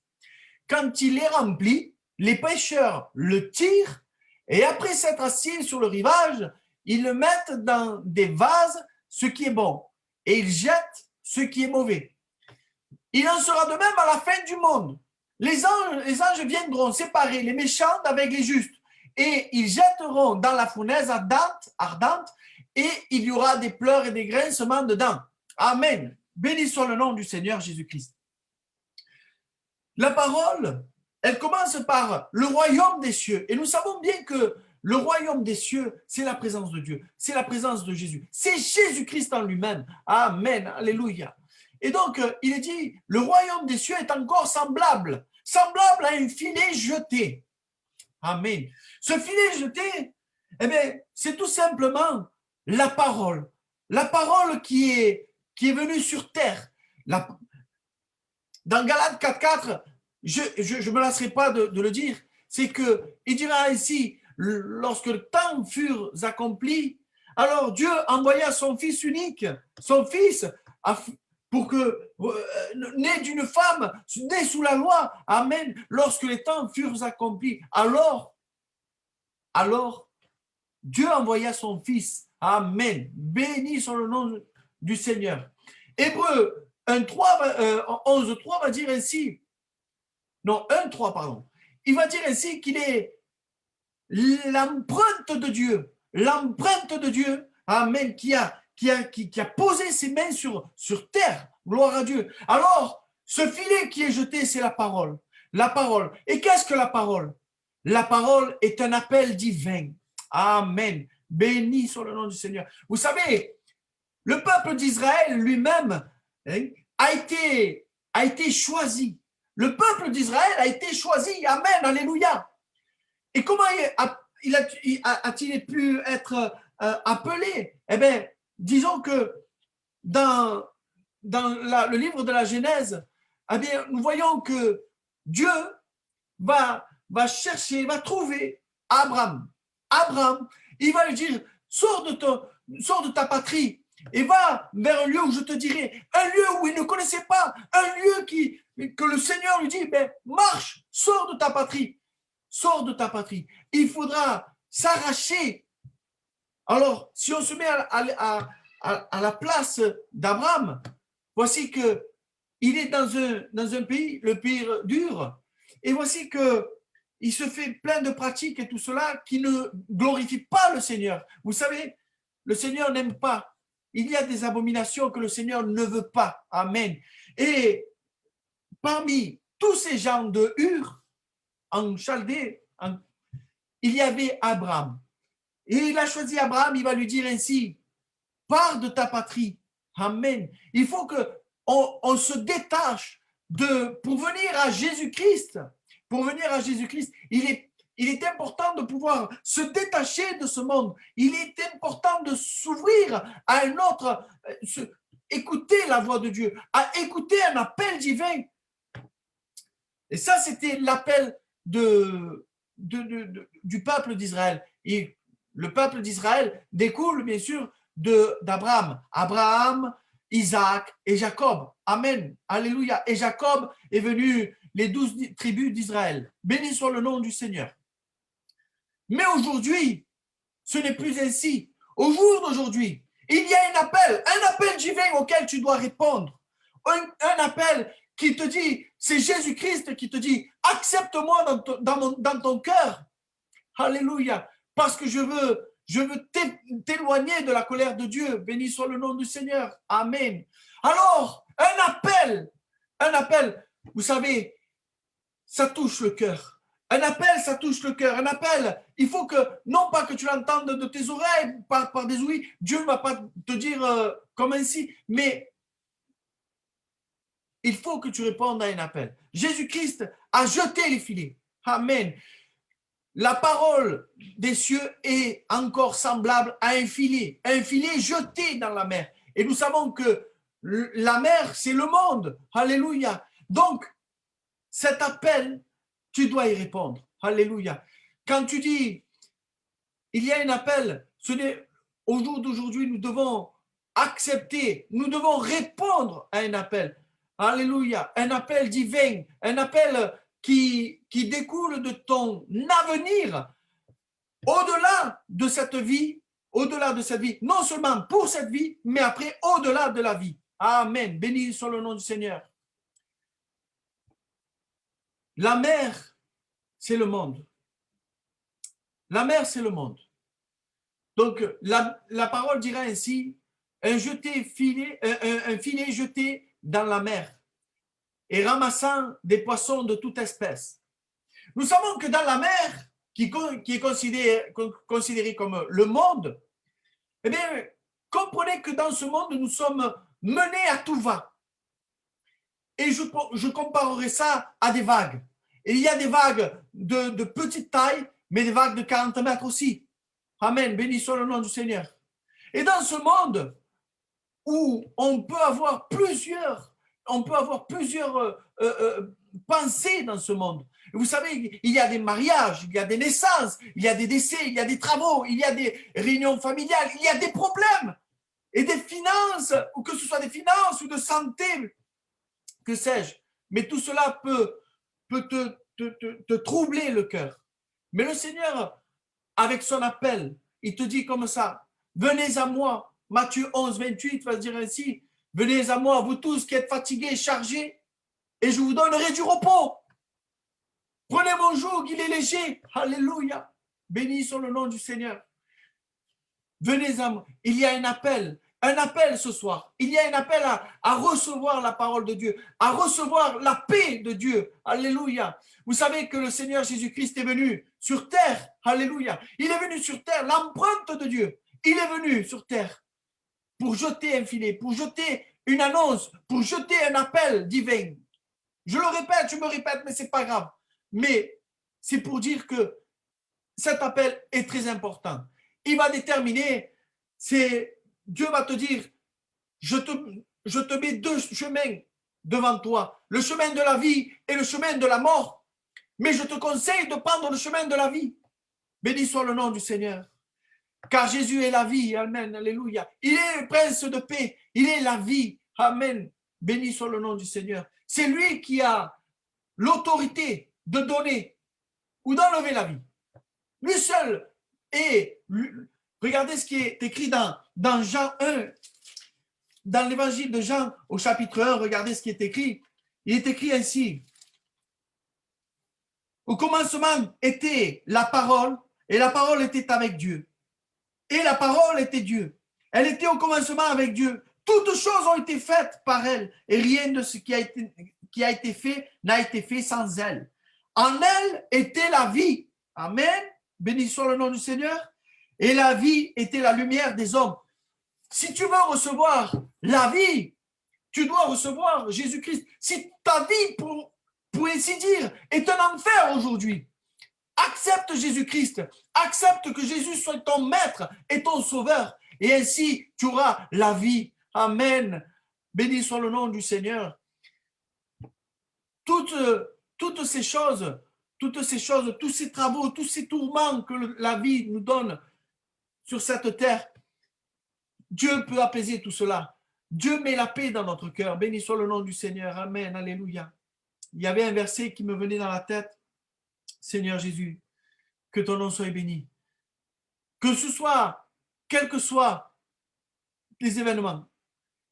Quand il est rempli, les pêcheurs le tirent et après s'être assis sur le rivage, ils le mettent dans des vases, ce qui est bon, et ils jettent ce qui est mauvais. Il en sera de même à la fin du monde. Les anges viendront séparer les méchants avec les justes et ils jetteront dans la fournaise ardente et il y aura des pleurs et des grincements dedans. Amen. Béni soit le nom du Seigneur Jésus-Christ. La parole, elle commence par le royaume des cieux. Et nous savons bien que le royaume des cieux, c'est la présence de Dieu, c'est la présence de Jésus. C'est Jésus-Christ en lui-même. Amen. Alléluia. Et donc, il est dit, le royaume des cieux est encore semblable à un filet jeté. Amen. Ce filet jeté, eh bien, c'est tout simplement la parole qui est venue sur terre. Dans Galates 4.4, je ne me lasserai pas de le dire, c'est qu'il dira ainsi, lorsque le temps fut accompli, alors Dieu envoya son Fils unique, son Fils, pour que, né d'une femme, né sous la loi, amen, lorsque les temps furent accomplis, alors, Dieu envoya son Fils, amen, béni soit le nom du Seigneur. Hébreux 11.3 va dire ainsi, non, 1.3, pardon, il va dire ainsi qu'il est l'empreinte de Dieu, amen, qui a posé ses mains sur terre, gloire à Dieu. Alors, ce filet qui est jeté, c'est la parole. Et qu'est-ce que la parole? La parole est un appel divin. Amen. Béni soit le nom du Seigneur. Vous savez, le peuple d'Israël lui-même a été choisi. Le peuple d'Israël a été choisi. Amen. Alléluia. Et comment a-t-il pu être appelé? Eh bien, disons que dans le livre de la Genèse, eh bien, nous voyons que Dieu va chercher, va trouver Abraham. Il va lui dire, sors de ta patrie et va vers un lieu où je te dirai, un lieu où il ne connaissait pas, un lieu que le Seigneur lui dit, ben, marche, sors de ta patrie. Il faudra s'arracher. Alors, si on se met à la place d'Abraham, voici que il est dans un pays, le pays dur, et voici que il se fait plein de pratiques et tout cela qui ne glorifie pas le Seigneur. Vous savez, le Seigneur n'aime pas. Il y a des abominations que le Seigneur ne veut pas. Amen. Et parmi tous ces gens de Ur, en Chaldée, il y avait Abraham. Et il a choisi Abraham, il va lui dire ainsi, pars de ta patrie. Amen. Il faut qu'on se détache pour venir à Jésus-Christ. Pour venir à Jésus-Christ, il est important de pouvoir se détacher de ce monde. Il est important de s'ouvrir à un autre, écouter la voix de Dieu, à écouter un appel divin. Et ça, c'était l'appel du peuple d'Israël. Et le peuple d'Israël découle, bien sûr, d'Abraham. Abraham, Isaac et Jacob. Amen. Alléluia. Et Jacob est venu les 12 tribus d'Israël. Béni soit le nom du Seigneur. Mais aujourd'hui, ce n'est plus ainsi. Au jour d'aujourd'hui, il y a un appel divin auquel tu dois répondre. Un appel qui te dit, c'est Jésus-Christ qui te dit, accepte-moi dans ton cœur. Alléluia. Parce que je veux t'éloigner de la colère de Dieu. Béni soit le nom du Seigneur. Amen. Alors, un appel, vous savez, ça touche le cœur. Un appel, ça touche le cœur. Un appel, il faut que, non pas que tu l'entendes de tes oreilles, par des ouïes, Dieu ne va pas te dire comme ainsi, mais il faut que tu répondes à un appel. Jésus-Christ a jeté les filets. Amen. La parole des cieux est encore semblable à un filet jeté dans la mer. Et nous savons que la mer, c'est le monde. Alléluia. Donc, cet appel, tu dois y répondre. Alléluia. Quand tu dis, il y a un appel, ce n'est au jour d'aujourd'hui, nous devons accepter, nous devons répondre à un appel. Alléluia. Un appel divin, un appel qui découle de ton avenir au-delà de cette vie, non seulement pour cette vie, mais après au-delà de la vie. Amen. Béni soit le nom du Seigneur. La mer, c'est le monde. La mer, c'est le monde. Donc, la parole dira ainsi, un filet jeté dans la mer et ramassant des poissons de toute espèce. Nous savons que dans la mer, qui est considérée comme le monde, eh bien, comprenez que dans ce monde, nous sommes menés à tout va. Et je comparerai ça à des vagues. Et il y a des vagues de petite taille, mais des vagues de 40 mètres aussi. Amen, béni soit le nom du Seigneur. Et dans ce monde où on peut avoir plusieurs pensées dans ce monde. Vous savez, il y a des mariages, il y a des naissances, il y a des décès, il y a des travaux, il y a des réunions familiales, il y a des problèmes et des finances, ou que ce soit des finances ou de santé, que sais-je. Mais tout cela peut te troubler le cœur. Mais le Seigneur, avec son appel, il te dit comme ça, venez à moi, Matthieu 11, 28 va se dire ainsi, venez à moi, vous tous qui êtes fatigués, chargés, et je vous donnerai du repos. Prenez mon joug, il est léger. Alléluia. Béni soit le nom du Seigneur. Venez à moi. Il y a un appel ce soir. Il y a un appel à recevoir la parole de Dieu, à recevoir la paix de Dieu. Alléluia. Vous savez que le Seigneur Jésus-Christ est venu sur terre. Alléluia. Il est venu sur terre, l'empreinte de Dieu. Il est venu sur terre pour jeter un filet, pour jeter une annonce, pour jeter un appel divin. Je le répète, je me répète, mais ce n'est pas grave. Mais c'est pour dire que cet appel est très important. Il va déterminer, Dieu va te dire, je te mets deux chemins devant toi, le chemin de la vie et le chemin de la mort. Mais je te conseille de prendre le chemin de la vie. Béni soit le nom du Seigneur. Car Jésus est la vie. Amen. Alléluia. Il est le prince de paix. Il est la vie. Amen. Béni soit le nom du Seigneur. C'est lui qui a l'autorité de donner ou d'enlever la vie. Lui seul. Et regardez ce qui est écrit dans Jean 1, dans l'évangile de Jean au chapitre 1, regardez ce qui est écrit. Il est écrit ainsi. Au commencement était la parole, et la parole était avec Dieu. Et la parole était Dieu. Elle était au commencement avec Dieu. Toutes choses ont été faites par elle, et rien de ce qui a été fait n'a été fait sans elle. En elle était la vie. Amen. Béni soit le nom du Seigneur. Et la vie était la lumière des hommes. Si tu veux recevoir la vie, tu dois recevoir Jésus-Christ. Si ta vie, pour ainsi dire, est un enfer aujourd'hui, accepte Jésus-Christ. Accepte que Jésus soit ton maître et ton sauveur. Et ainsi, tu auras la vie. Amen. Béni soit le nom du Seigneur. Toutes ces choses, tous ces travaux, tous ces tourments que la vie nous donne sur cette terre, Dieu peut apaiser tout cela. Dieu met la paix dans notre cœur. Béni soit le nom du Seigneur. Amen. Alléluia. Il y avait un verset qui me venait dans la tête. Seigneur Jésus, que ton nom soit béni. Que ce soit, quels que soient les événements,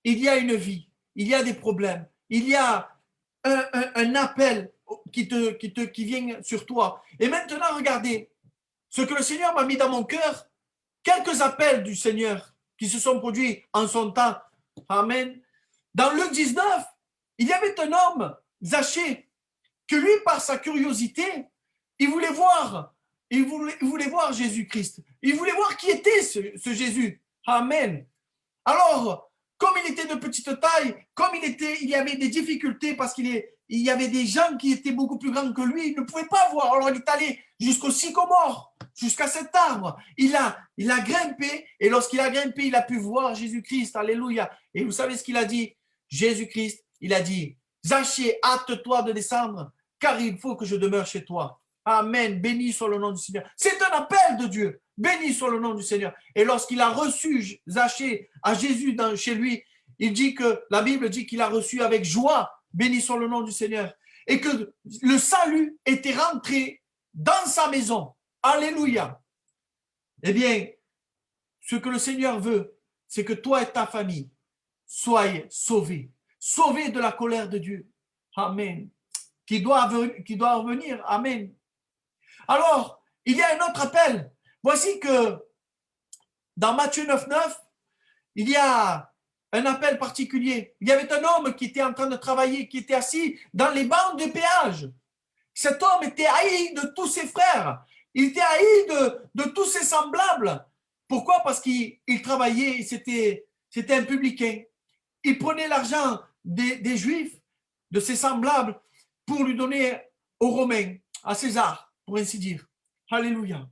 il y a une vie, il y a des problèmes, il y a un appel qui vient sur toi. Et maintenant, regardez, ce que le Seigneur m'a mis dans mon cœur, quelques appels du Seigneur qui se sont produits en son temps. Amen. Dans Luc 19, il y avait un homme, Zachée, que lui, par sa curiosité, il voulait voir Jésus-Christ. Il voulait voir qui était ce Jésus. Amen. Alors, comme il était de petite taille, comme il y avait des difficultés parce qu'il y avait des gens qui étaient beaucoup plus grands que lui, il ne pouvait pas voir. Alors, il est allé jusqu'au sycomore, jusqu'à cet arbre. Il a grimpé et lorsqu'il a grimpé, il a pu voir Jésus-Christ. Alléluia. Et vous savez ce qu'il a dit? Jésus-Christ, il a dit, Zachée, hâte-toi de descendre car il faut que je demeure chez toi. Amen. Béni soit le nom du Seigneur. C'est un appel de Dieu. Béni soit le nom du Seigneur. Et lorsqu'il a reçu Zachée à Jésus chez lui, il dit que la Bible dit qu'il a reçu avec joie. Béni soit le nom du Seigneur. Et que le salut était rentré dans sa maison. Alléluia. Eh bien, ce que le Seigneur veut, c'est que toi et ta famille soyez sauvés. Sauvés de la colère de Dieu. Amen. Qui doit revenir. Amen. Alors, il y a un autre appel. Voici que dans Matthieu 9,9, il y a un appel particulier. Il y avait un homme qui était en train de travailler, qui était assis dans les bancs de péage. Cet homme était haï de tous ses frères. Il était haï de tous ses semblables. Pourquoi? Parce qu'il travaillait, c'était un publicain. Il prenait l'argent des Juifs, de ses semblables, pour lui donner aux Romains, à César, pour ainsi dire. Alléluia.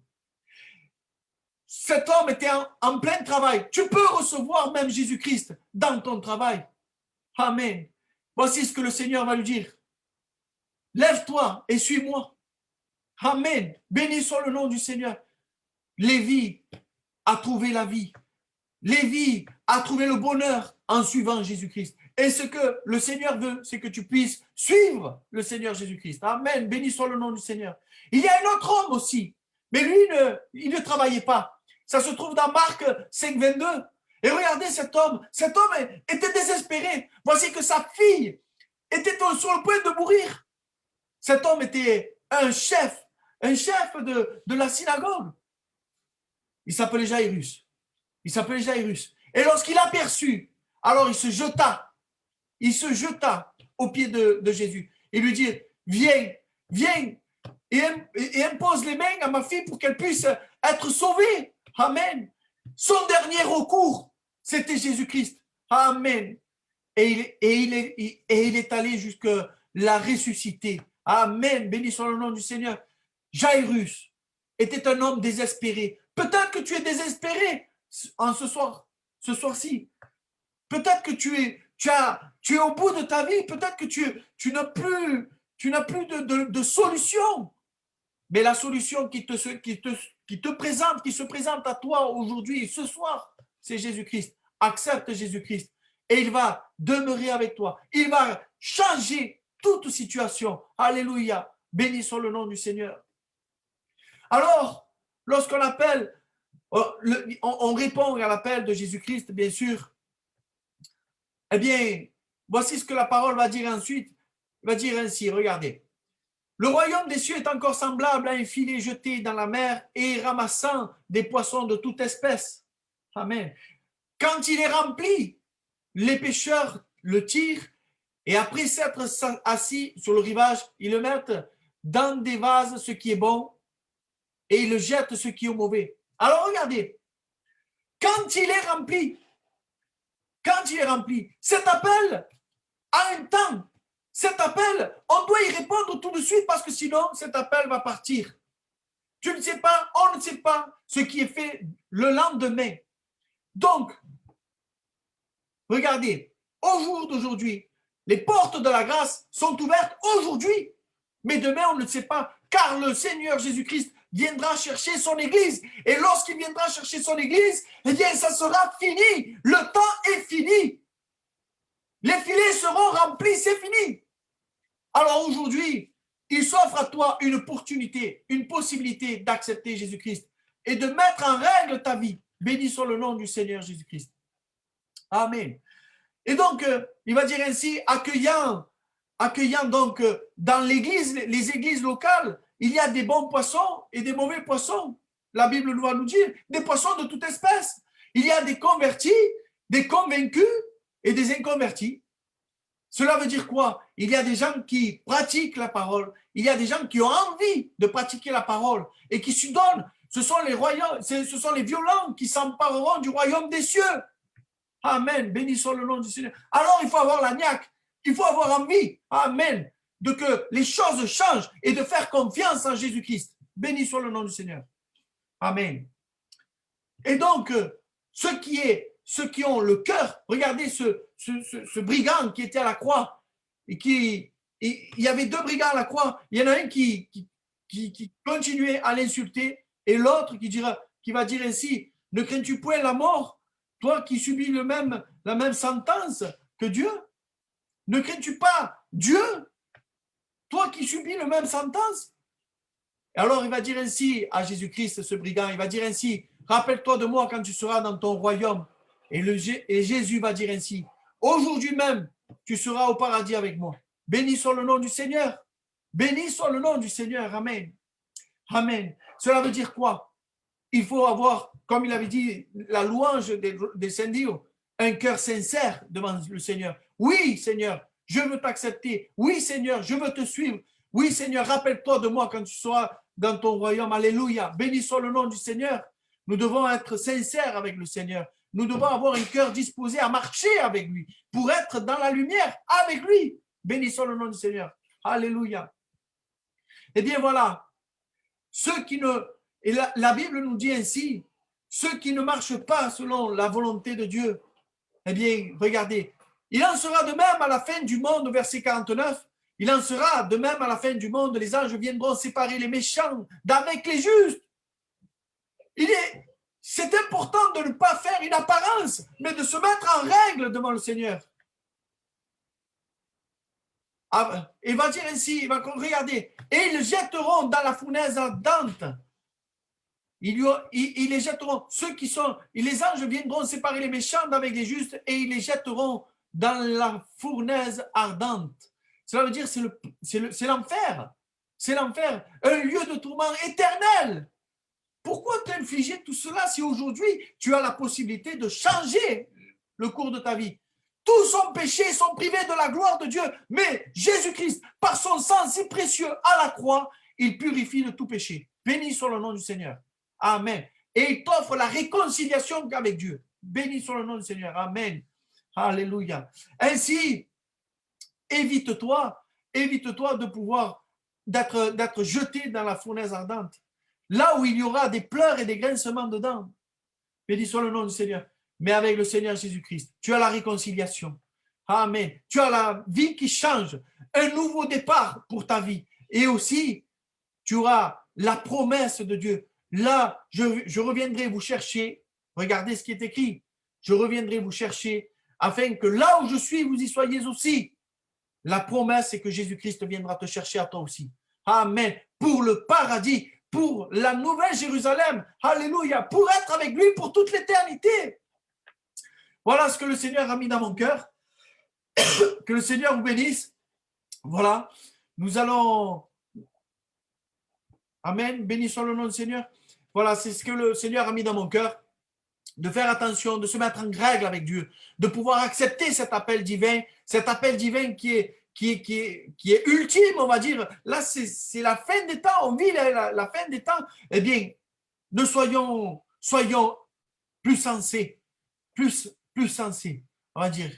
Cet homme était en plein travail. Tu peux recevoir même Jésus-Christ dans ton travail. Amen. Voici ce que le Seigneur va lui dire. Lève-toi et suis-moi. Amen. Béni soit le nom du Seigneur. Lévi a trouvé la vie. Lévi a trouvé le bonheur en suivant Jésus-Christ. Et ce que le Seigneur veut, c'est que tu puisses suivre le Seigneur Jésus-Christ. Amen. Béni soit le nom du Seigneur. Il y a un autre homme aussi, mais lui, il ne travaillait pas. Ça se trouve dans Marc 5, 22. Et regardez cet homme était désespéré. Voici que sa fille était sur le point de mourir. Cet homme était un chef de la synagogue. Il s'appelait Jairus. Et lorsqu'il aperçut, alors il se jeta aux pieds de Jésus et lui dit, viens et impose les mains à ma fille pour qu'elle puisse être sauvée. Amen. Son dernier recours, c'était Jésus-Christ. Amen. Et il est allé jusqu'à la ressusciter. Amen. Béni soit le nom du Seigneur. Jairus était un homme désespéré. Peut-être que tu es désespéré en ce soir-ci. Peut-être que tu es au bout de ta vie. Peut-être que tu n'as plus de solution. Mais la solution qui se présente à toi aujourd'hui, ce soir, c'est Jésus-Christ. Accepte Jésus-Christ et il va demeurer avec toi. Il va changer toute situation. Alléluia. Béni soit le nom du Seigneur. Alors, lorsqu'on appelle, on répond à l'appel de Jésus-Christ, bien sûr. Eh bien, voici ce que la parole va dire ensuite. Il va dire ainsi, regardez. Le royaume des cieux est encore semblable à un filet jeté dans la mer et ramassant des poissons de toute espèce. Amen. Quand il est rempli, les pêcheurs le tirent et après s'être assis sur le rivage, ils le mettent dans des vases ce qui est bon et ils le jettent ce qui est mauvais. Alors regardez, quand il est rempli, cet appel a un temps. Cet appel, on doit y répondre tout de suite parce que sinon, cet appel va partir. On ne sait pas ce qui est fait le lendemain. Donc, regardez, au jour d'aujourd'hui, les portes de la grâce sont ouvertes aujourd'hui. Mais demain, on ne sait pas, car le Seigneur Jésus-Christ viendra chercher son Église. Et lorsqu'il viendra chercher son Église, eh bien, ça sera fini. Le temps est fini. Les filets seront remplis, c'est fini. Alors aujourd'hui, il s'offre à toi une opportunité, une possibilité d'accepter Jésus-Christ et de mettre en règle ta vie. Béni soit le nom du Seigneur Jésus-Christ. Amen. Et donc, il va dire ainsi, accueillant donc dans l'église, les églises locales, il y a des bons poissons et des mauvais poissons. La Bible va nous dire, des poissons de toute espèce. Il y a des convertis, des convaincus et des inconvertis. Cela veut dire quoi? Il y a des gens qui pratiquent la parole. Il y a des gens qui ont envie de pratiquer la parole et qui se donnent. Ce sont les violents qui s'empareront du royaume des cieux. Amen. Béni soit le nom du Seigneur. Alors, il faut avoir la niaque. Il faut avoir envie. Amen. De que les choses changent et de faire confiance en Jésus-Christ. Béni soit le nom du Seigneur. Amen. Et donc, ceux qui ont le cœur, regardez ce brigand qui était à la croix et qui il y avait deux brigands à la croix. Il y en a un qui continuait à l'insulter et l'autre qui va dire ainsi, ne crains-tu point la mort, toi qui subis la même sentence que Dieu? Ne crains-tu pas Dieu, toi qui subis la même sentence? Et alors il va dire ainsi à Jésus-Christ, ce brigand, il va dire ainsi, rappelle-toi de moi quand tu seras dans ton royaume. Et Jésus va dire ainsi, aujourd'hui même, tu seras au paradis avec moi. Béni soit le nom du Seigneur. Béni soit le nom du Seigneur. Amen. Amen. Cela veut dire quoi? Il faut avoir, comme il avait dit, la louange des saints Dio, un cœur sincère devant le Seigneur. Oui, Seigneur, je veux t'accepter. Oui, Seigneur, je veux te suivre. Oui, Seigneur, rappelle-toi de moi quand tu seras dans ton royaume. Alléluia. Béni soit le nom du Seigneur. Nous devons être sincères avec le Seigneur. Nous devons avoir un cœur disposé à marcher avec lui pour être dans la lumière avec lui. Béni soit le nom du Seigneur. Alléluia. Eh bien, voilà. Ceux qui ne... Et la Bible nous dit ainsi, ceux qui ne marchent pas selon la volonté de Dieu, eh bien, regardez, il en sera de même à la fin du monde, verset 49, il en sera de même à la fin du monde, les anges viendront séparer les méchants d'avec les justes. C'est important de ne pas faire une apparence, mais de se mettre en règle devant le Seigneur. Il va dire ainsi, il va regarder, et ils jetteront dans la fournaise ardente. Ils les jetteront, les anges viendront séparer les méchants d'avec les justes et ils les jetteront dans la fournaise ardente. Cela veut dire c'est l'enfer. C'est l'enfer, un lieu de tourment éternel. Pourquoi t'infliger tout cela si aujourd'hui tu as la possibilité de changer le cours de ta vie? Tous ont péché, sont privés de la gloire de Dieu, mais Jésus-Christ, par son sang si précieux à la croix, il purifie de tout péché. Béni soit le nom du Seigneur. Amen. Et il t'offre la réconciliation avec Dieu. Béni soit le nom du Seigneur. Amen. Alléluia. Ainsi, évite-toi de pouvoir d'être jeté dans la fournaise ardente. Là où il y aura des pleurs et des grincements dedans. Béni soit le nom du Seigneur. Mais avec le Seigneur Jésus-Christ, tu as la réconciliation. Amen. Tu as la vie qui change. Un nouveau départ pour ta vie. Et aussi, tu auras la promesse de Dieu. Là, je reviendrai vous chercher. Regardez ce qui est écrit. Je reviendrai vous chercher afin que là où je suis, vous y soyez aussi. La promesse, c'est que Jésus-Christ viendra te chercher à toi aussi. Amen. Pour le paradis, pour la nouvelle Jérusalem. Alléluia. Pour être avec lui pour toute l'éternité. Voilà ce que le Seigneur a mis dans mon cœur. Que le Seigneur vous bénisse. Voilà. Nous allons... Amen. Béni soit le nom du Seigneur. Voilà, c'est ce que le Seigneur a mis dans mon cœur. De faire attention, de se mettre en règle avec Dieu. De pouvoir accepter cet appel divin qui est ultime, on va dire. Là, c'est la fin des temps. On vit la fin des temps. Eh bien, soyons plus sensés. Plus sensés, on va dire,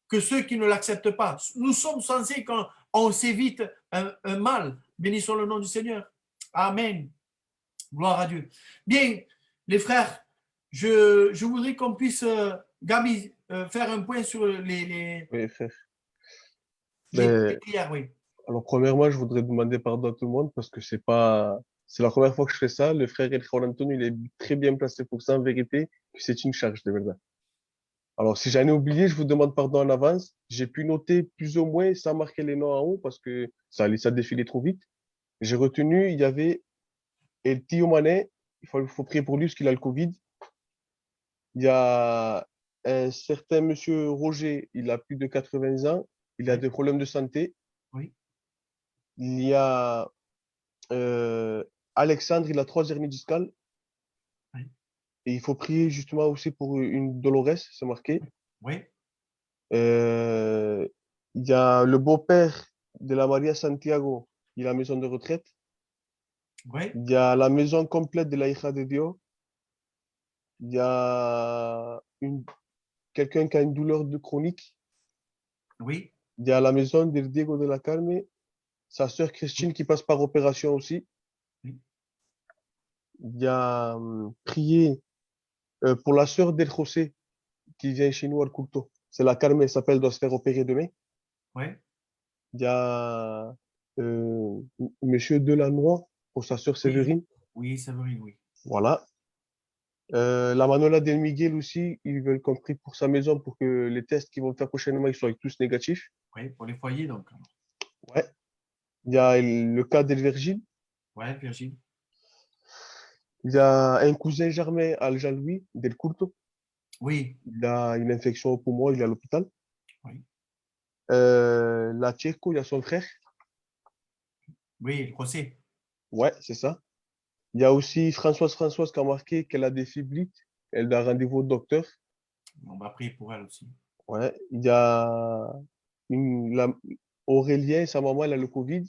que ceux qui ne l'acceptent pas. Nous sommes censés quand on s'évite un mal. Béni soit le nom du Seigneur. Amen. Gloire à Dieu. Bien, les frères, je voudrais qu'on puisse, Gabi, faire un point sur les frère. Les prières, oui. Alors, premièrement, je voudrais demander pardon à tout le monde parce que c'est la première fois que je fais ça. Le frère El Juan Antonio, il est très bien placé pour ça, en vérité, que c'est une charge de verdad. Alors, si j'en ai oublié, je vous demande pardon en avance. J'ai pu noter plus ou moins sans marquer les noms en haut parce que ça défilait trop vite. J'ai retenu, il y avait El Tio Mané, il faut prier pour lui parce qu'il a le Covid. Il y a un certain monsieur Roger, il a plus de 80 ans, il a des problèmes de santé. Oui. Il y a Alexandre, il a 3 hernies discales. Oui. Et il faut prier justement aussi pour une Dolores, c'est marqué. Oui. Il y a le beau-père de la Maria Santiago, il a la maison de retraite. Oui. Il y a la maison complète de la Hija de Dios. Il y a quelqu'un qui a une douleur chronique. Oui. Il y a la maison de Diego de la Carme, sa sœur Christine qui passe par opération aussi. Oui. Il y a prié pour la sœur d'El José qui vient chez nous à Culto. C'est la Carme, elle s'appelle, doit se faire opérer demain. Oui. Il y a Monsieur Delannoy pour sa sœur Séverine. Oui, Séverine, oui. Voilà. La Manola Del Miguel aussi, ils veulent qu'on prie pour sa maison pour que les tests qu'ils vont faire prochainement ils soient tous négatifs. Oui, pour les foyers, donc. Ouais. Il y a le cas d'Elvergine. Ouais, Virgile. Il y a un cousin germain à Jean-Louis Del Curto. Oui. Il a une infection au poumon, il est à l'hôpital. Oui. La Tcheco, il y a son frère. Oui, le José. Ouais, c'est ça. Il y a aussi Françoise qui a marqué qu'elle a des fibrites. Elle a rendez-vous au docteur. On va prier pour elle aussi. Ouais. Il y a Aurélien, sa maman, elle a le Covid.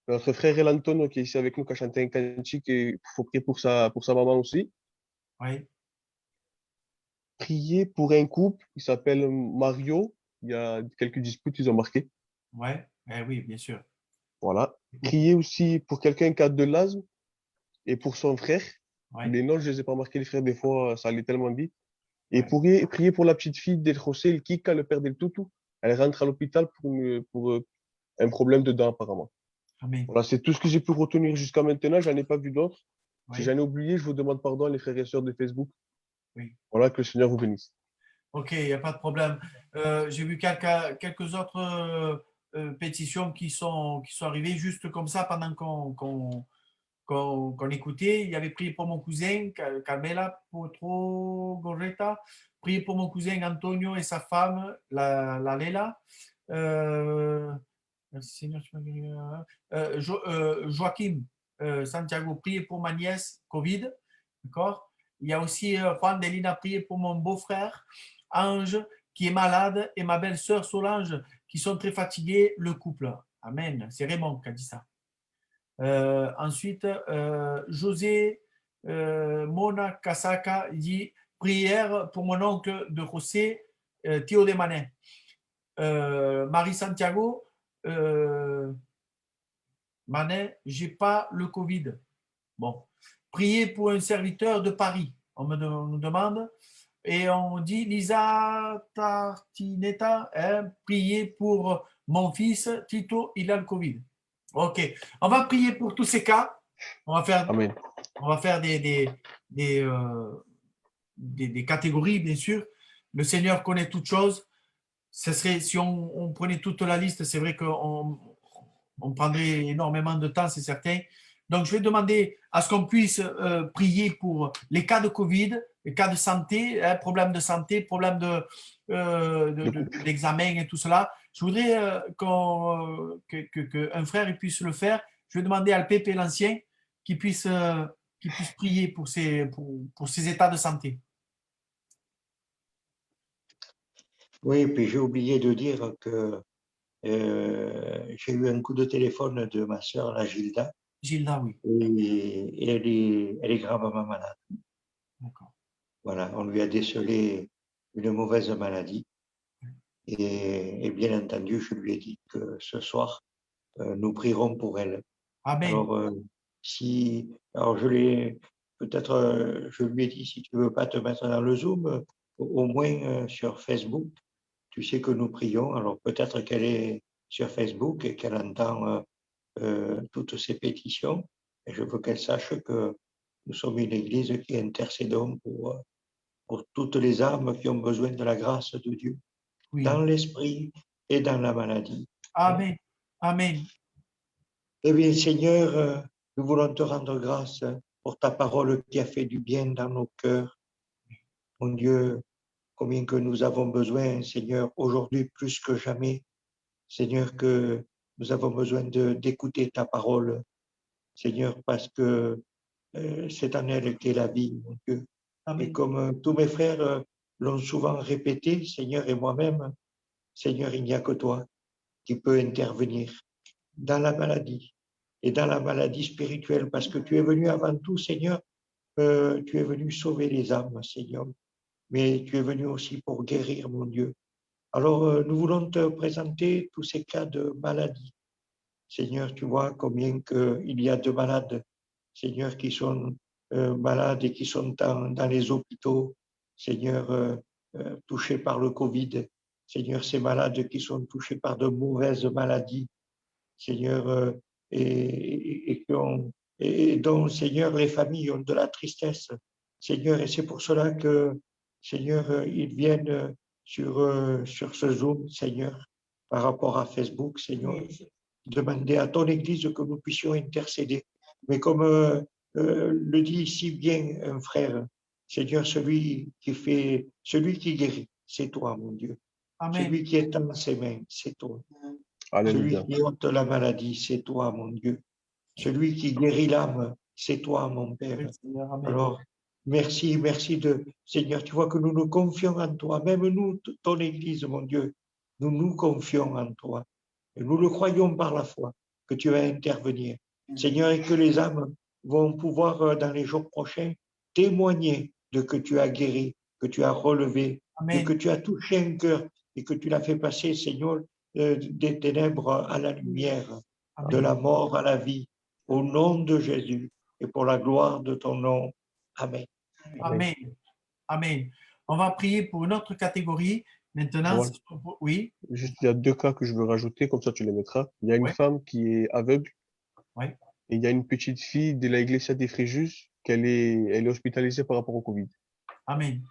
Notre frère El Antonio qui est ici avec nous, qui a chanté un cantique, et il faut prier pour sa maman aussi. Oui. Prier pour un couple, il s'appelle Mario. Il y a quelques disputes, ils ont marqué. Ouais. Oui, bien sûr. Voilà. Prier aussi pour quelqu'un qui a de l'asthme et pour son frère. Ouais. Les noms, je ne les ai pas marqués, les frères, des fois, ça allait tellement vite. Et Ouais. prier pour la petite fille d'El José, El Kika, le père d'El Tutu. Elle rentre à l'hôpital pour un problème de dents, apparemment. Amen. Voilà, c'est tout ce que j'ai pu retenir jusqu'à maintenant. J'en ai pas vu d'autres. Si Oui. j'en ai oublié, je vous demande pardon, les frères et sœurs de Facebook. Oui. Voilà, que le Seigneur vous bénisse. Ok, il n'y a pas de problème. J'ai vu quelques autres pétitions qui sont arrivées juste comme ça pendant qu'on écoutait. Il y avait prié pour mon cousin, Carmela Potro Gorreta, prié pour mon cousin Antonio et sa femme, la Lela. Merci Seigneur, tu m'as guéri. Joachim Santiago, prié pour ma nièce Covid. D'accord. Il y a aussi Juan Delina, prié pour mon beau-frère Ange qui est malade et ma belle-sœur Solange qui sont très fatigués, le couple. Amen. C'est Raymond qui a dit ça. Ensuite, José Mona Kasaka dit prière pour mon oncle de José, Théo de Manet. Marie Santiago, Manet, j'ai pas le Covid. Bon, priez pour un serviteur de Paris, on nous demande. Et on dit Lisa Tartinetta, priez pour mon fils Tito, il a le Covid. Ok, on va prier pour tous ces cas. On va faire des catégories, bien sûr. Le Seigneur connaît toutes choses. Ce serait, si on prenait toute la liste, c'est vrai qu'on prendrait énormément de temps, c'est certain. Donc, je vais demander à ce qu'on puisse prier pour les cas de Covid, les cas de santé, problèmes de santé, problèmes d'examen et tout cela. Je voudrais qu'un frère puisse le faire. Je vais demander à le Pépé l'Ancien qu'il puisse prier pour ces états de santé. Oui, puis j'ai oublié de dire que j'ai eu un coup de téléphone de ma sœur, la Gilda. Gilda, oui. Et elle est gravement malade. D'accord. Voilà, on lui a décelé une mauvaise maladie. Et bien entendu, je lui ai dit que ce soir, nous prierons pour elle. Amen. Alors je lui ai dit, si tu veux pas te mettre dans le Zoom, au moins sur Facebook, tu sais que nous prions. Alors peut-être qu'elle est sur Facebook et qu'elle entend toutes ces pétitions. Et je veux qu'elle sache que nous sommes une église qui intercédons pour toutes les âmes qui ont besoin de la grâce de Dieu, oui, dans l'esprit et dans la maladie. Amen. Amen. Eh bien, Seigneur, nous voulons te rendre grâce pour ta parole qui a fait du bien dans nos cœurs. Mon Dieu, combien que nous avons besoin, Seigneur, aujourd'hui plus que jamais, Seigneur, que nous avons besoin d'écouter ta parole, Seigneur, parce que c'est en elle qu'est la vie, mon Dieu. Amen. Et comme tous mes frères l'ont souvent répété, Seigneur, et moi-même, Seigneur, il n'y a que toi qui peux intervenir dans la maladie et dans la maladie spirituelle, parce que tu es venu avant tout, Seigneur, tu es venu sauver les âmes, Seigneur, mais tu es venu aussi pour guérir, mon Dieu. Alors, nous voulons te présenter tous ces cas de maladie. Seigneur, tu vois combien il y a de malades, Seigneur, qui sont malades et qui sont dans les hôpitaux, Seigneur, touchés par le Covid. Seigneur, ces malades qui sont touchés par de mauvaises maladies, Seigneur, et dont, Seigneur, les familles ont de la tristesse, Seigneur, et c'est pour cela que, Seigneur, ils viennent sur ce Zoom, Seigneur, par rapport à Facebook, Seigneur, demander à ton Église que nous puissions intercéder. Mais comme le dit si bien un frère, Seigneur, celui qui guérit, c'est toi, mon Dieu. Amen. Celui qui est dans ses mains, c'est toi. Alléluia. Celui qui ôte la maladie, c'est toi, mon Dieu. Celui qui guérit l'âme, c'est toi, mon Père. Oui, Seigneur, amen. Alors, merci Seigneur, tu vois que nous nous confions en toi, même nous, ton Église, mon Dieu, nous nous confions en toi. Et nous le croyons par la foi que tu vas intervenir. Seigneur, et que les âmes vont pouvoir, dans les jours prochains, témoigner de que tu as guéri, que tu as relevé, Amen. de que tu as touché un cœur et que tu l'as fait passer, Seigneur, des ténèbres à la lumière, Amen. de la mort à la vie, au nom de Jésus et pour la gloire de ton nom. Amen. Amen. Amen. On va prier pour une autre catégorie. Maintenant, Ouais. oui. Juste, il y a 2 cas que je veux rajouter, comme ça tu les mettras. Il y a une Ouais. femme qui est aveugle. Ouais. Et il y a une petite fille de la Iglesia de Fréjus elle est hospitalisée par rapport au Covid. Amen.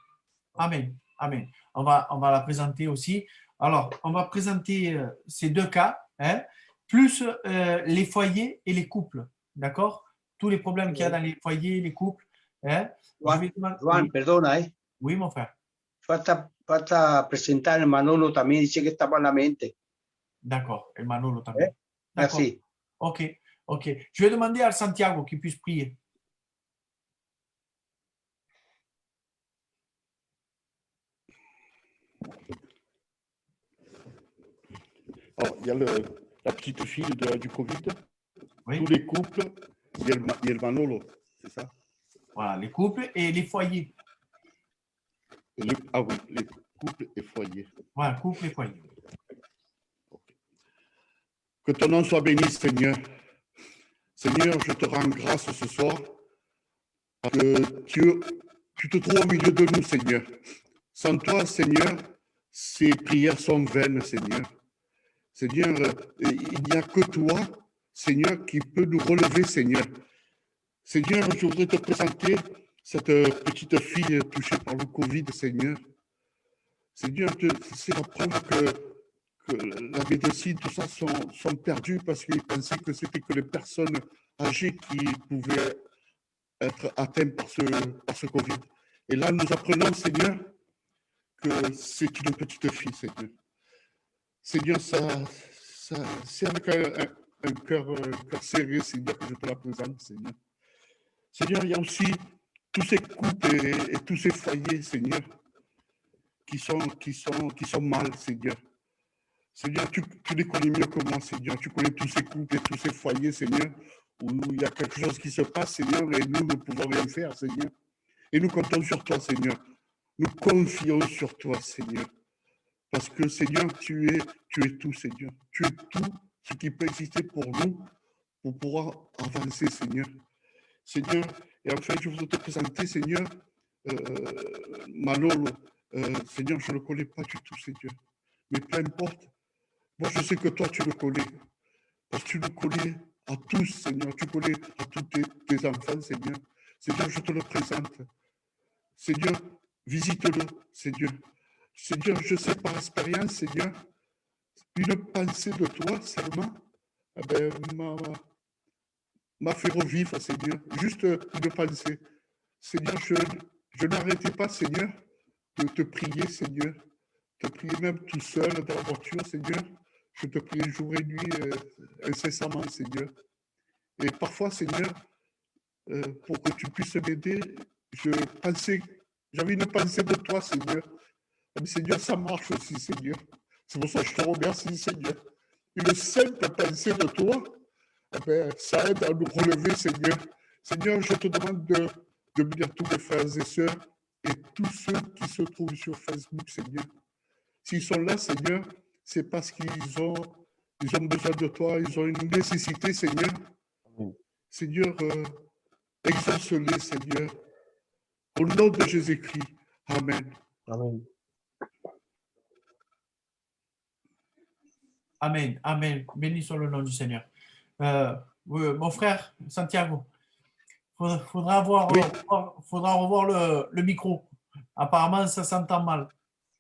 Amen. Amen. On va la présenter aussi. Alors, on va présenter ces 2 cas, hein, plus les foyers et les couples. D'accord? Tous les problèmes qu'il y a dans les foyers, les couples. Hein. Juan, Oui. perdona, Oui, mon frère. Falta presentar el Manolo también, dice que está malamente. D'accord. Et Manolo también. D'accord. Merci. Ok. Je vais demander à Santiago qu'il puisse prier. Alors, il y a la petite fille du Covid, Oui. tous les couples, il y a le Manolo, c'est ça? Voilà, les couples et les foyers. Ah oui, les couples et foyers. Voilà, couple et foyer. Que ton nom soit béni, Seigneur. Seigneur, je te rends grâce ce soir que tu te trouves au milieu de nous, Seigneur. Sans toi, Seigneur, ces prières sont vaines, Seigneur. Seigneur, il n'y a que toi, Seigneur, qui peut nous relever, Seigneur. Seigneur, je voudrais te présenter cette petite fille touchée par le Covid, Seigneur. Seigneur, c'est la preuve que la médecine, tout ça, sont perdus parce qu'ils pensaient que c'était que les personnes âgées qui pouvaient être atteintes par ce Covid. Et là, nous apprenons, Seigneur, que c'est une petite fille, Seigneur. Seigneur, c'est avec un cœur serré, Seigneur, que je te la présente, Seigneur. Seigneur, il y a aussi tous ces couples et tous ces foyers, Seigneur, qui sont mal, Seigneur. Seigneur, tu les connais mieux que moi, Seigneur. Tu connais tous ces couples et tous ces foyers, Seigneur, où il y a quelque chose qui se passe, Seigneur, et nous ne pouvons rien faire, Seigneur. Et nous comptons sur toi, Seigneur. Nous confions sur toi, Seigneur. Parce que, Seigneur, tu es tout, Seigneur. Tu es tout ce qui peut exister pour nous, pour pouvoir avancer, Seigneur. Seigneur, et enfin, je voudrais te présenter, Seigneur, Manolo. Seigneur, je ne le connais pas du tout, Seigneur. Mais peu importe. Moi, je sais que toi, tu le connais. Parce que tu le connais à tous, Seigneur. Tu connais à tous tes enfants, Seigneur. Seigneur, je te le présente. Seigneur, visite-le, Seigneur. Seigneur, je sais par expérience, Seigneur, une pensée de toi seulement m'a fait revivre, Seigneur. Juste une pensée. Seigneur, je n'arrêtais pas, Seigneur, de te prier, Seigneur. Te prier même tout seul dans la voiture, Seigneur. Je te prie jour et nuit incessamment, Seigneur. Et parfois, Seigneur, pour que tu puisses m'aider, j'avais une pensée de toi, Seigneur. Mais Seigneur, ça marche aussi, Seigneur. C'est pour ça que je te remercie, Seigneur. Une simple pensée de toi, ça aide à nous relever, Seigneur. Seigneur, je te demande de bénir tous mes frères et sœurs et tous ceux qui se trouvent sur Facebook, Seigneur. S'ils sont là, Seigneur, c'est parce qu'ils ont besoin de toi, ils ont une nécessité, Seigneur. Seigneur, exauce-les, Seigneur. Au nom de Jésus-Christ. Amen. Amen. Amen. Amen. Béni soit le nom du Seigneur. Mon frère Santiago, faudra revoir le micro. Apparemment, ça s'entend mal.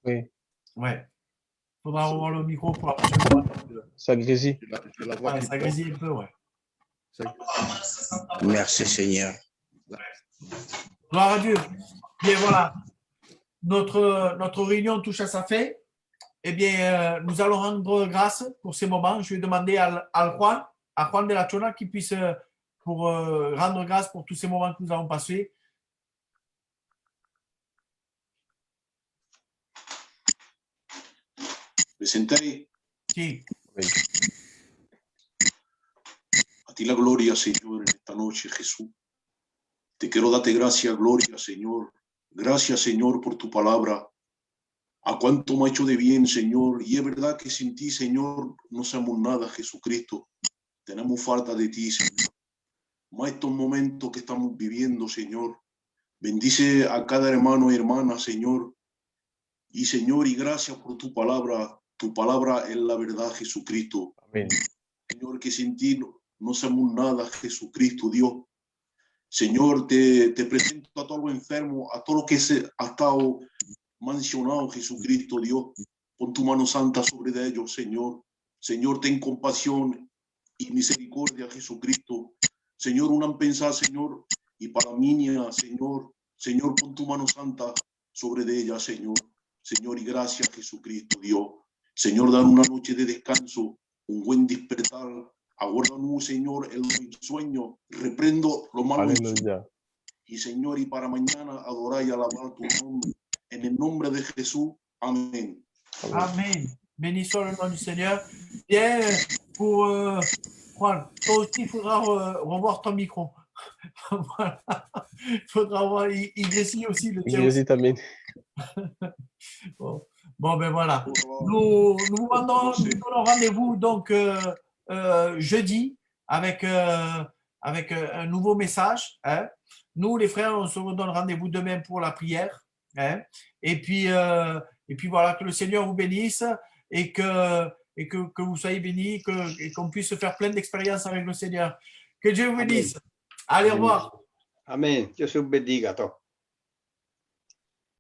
Oui. Ouais. Faudra revoir le micro pour la prochaine fois. Ça grésille. J'ai la voix qui Ça grésille un peu, ouais. Merci Seigneur. Gloire à Dieu. Bien voilà, notre réunion touche à sa fin. Eh bien, nous allons rendre grâce pour ces moments. Je vais demander à Juan de la Chona qui puisse rendre grâce pour tous ces moments que nous avons passés. Presentaré Sí. a ti la gloria, Señor, en esta noche, Jesús. Te quiero darte gracias, gloria, Señor. Gracias, Señor, por tu palabra. A cuánto me ha hecho de bien, Señor. Y es verdad que sin ti, Señor, no somos nada, Jesucristo. Tenemos falta de ti, Señor. Más estos momentos que estamos viviendo, Señor. Bendice a cada hermano y hermana, Señor. Y, Señor, y gracias por tu palabra. Tu palabra es la verdad, Jesucristo. Amén. Señor, que sin ti no somos nada, Jesucristo, Dios. Señor, te presento a todos los enfermos, a todo lo que se ha estado mencionado, Jesucristo, Dios. Pon tu mano santa sobre de ellos, Señor. Señor, ten compasión y misericordia, Jesucristo. Señor, una pensada, Señor, y para mí, Señor. Señor, pon tu mano santa sobre de ella, Señor. Señor, y gracias, Jesucristo, Dios. Señor, dan una noche de descanso, un buen despertar. Aguárdanos, Señor, el sueño. Reprendo lo malo. Aleluya. Y, Señor, y para mañana adorar y alabar tu nombre. En el nombre de Jesús. Amén. Amen. Béni soit le nom du Seigneur. Bien, pour Juan, toi aussi, il faudra revoir ton micro. Voilà. Il faudra voir, il grésille aussi le Il tien. grésille, Amen. Bon, ben voilà. Nous vous donnons rendez-vous donc jeudi avec un nouveau message. Hein. Nous, les frères, on se redonne rendez-vous demain pour la prière. Hein. Et puis voilà, que le Seigneur vous bénisse et que vous soyez bénis et qu'on puisse faire plein d'expériences avec le Seigneur. Que Dieu vous bénisse. Allez, au revoir. Amén. Dios os bendiga a todos.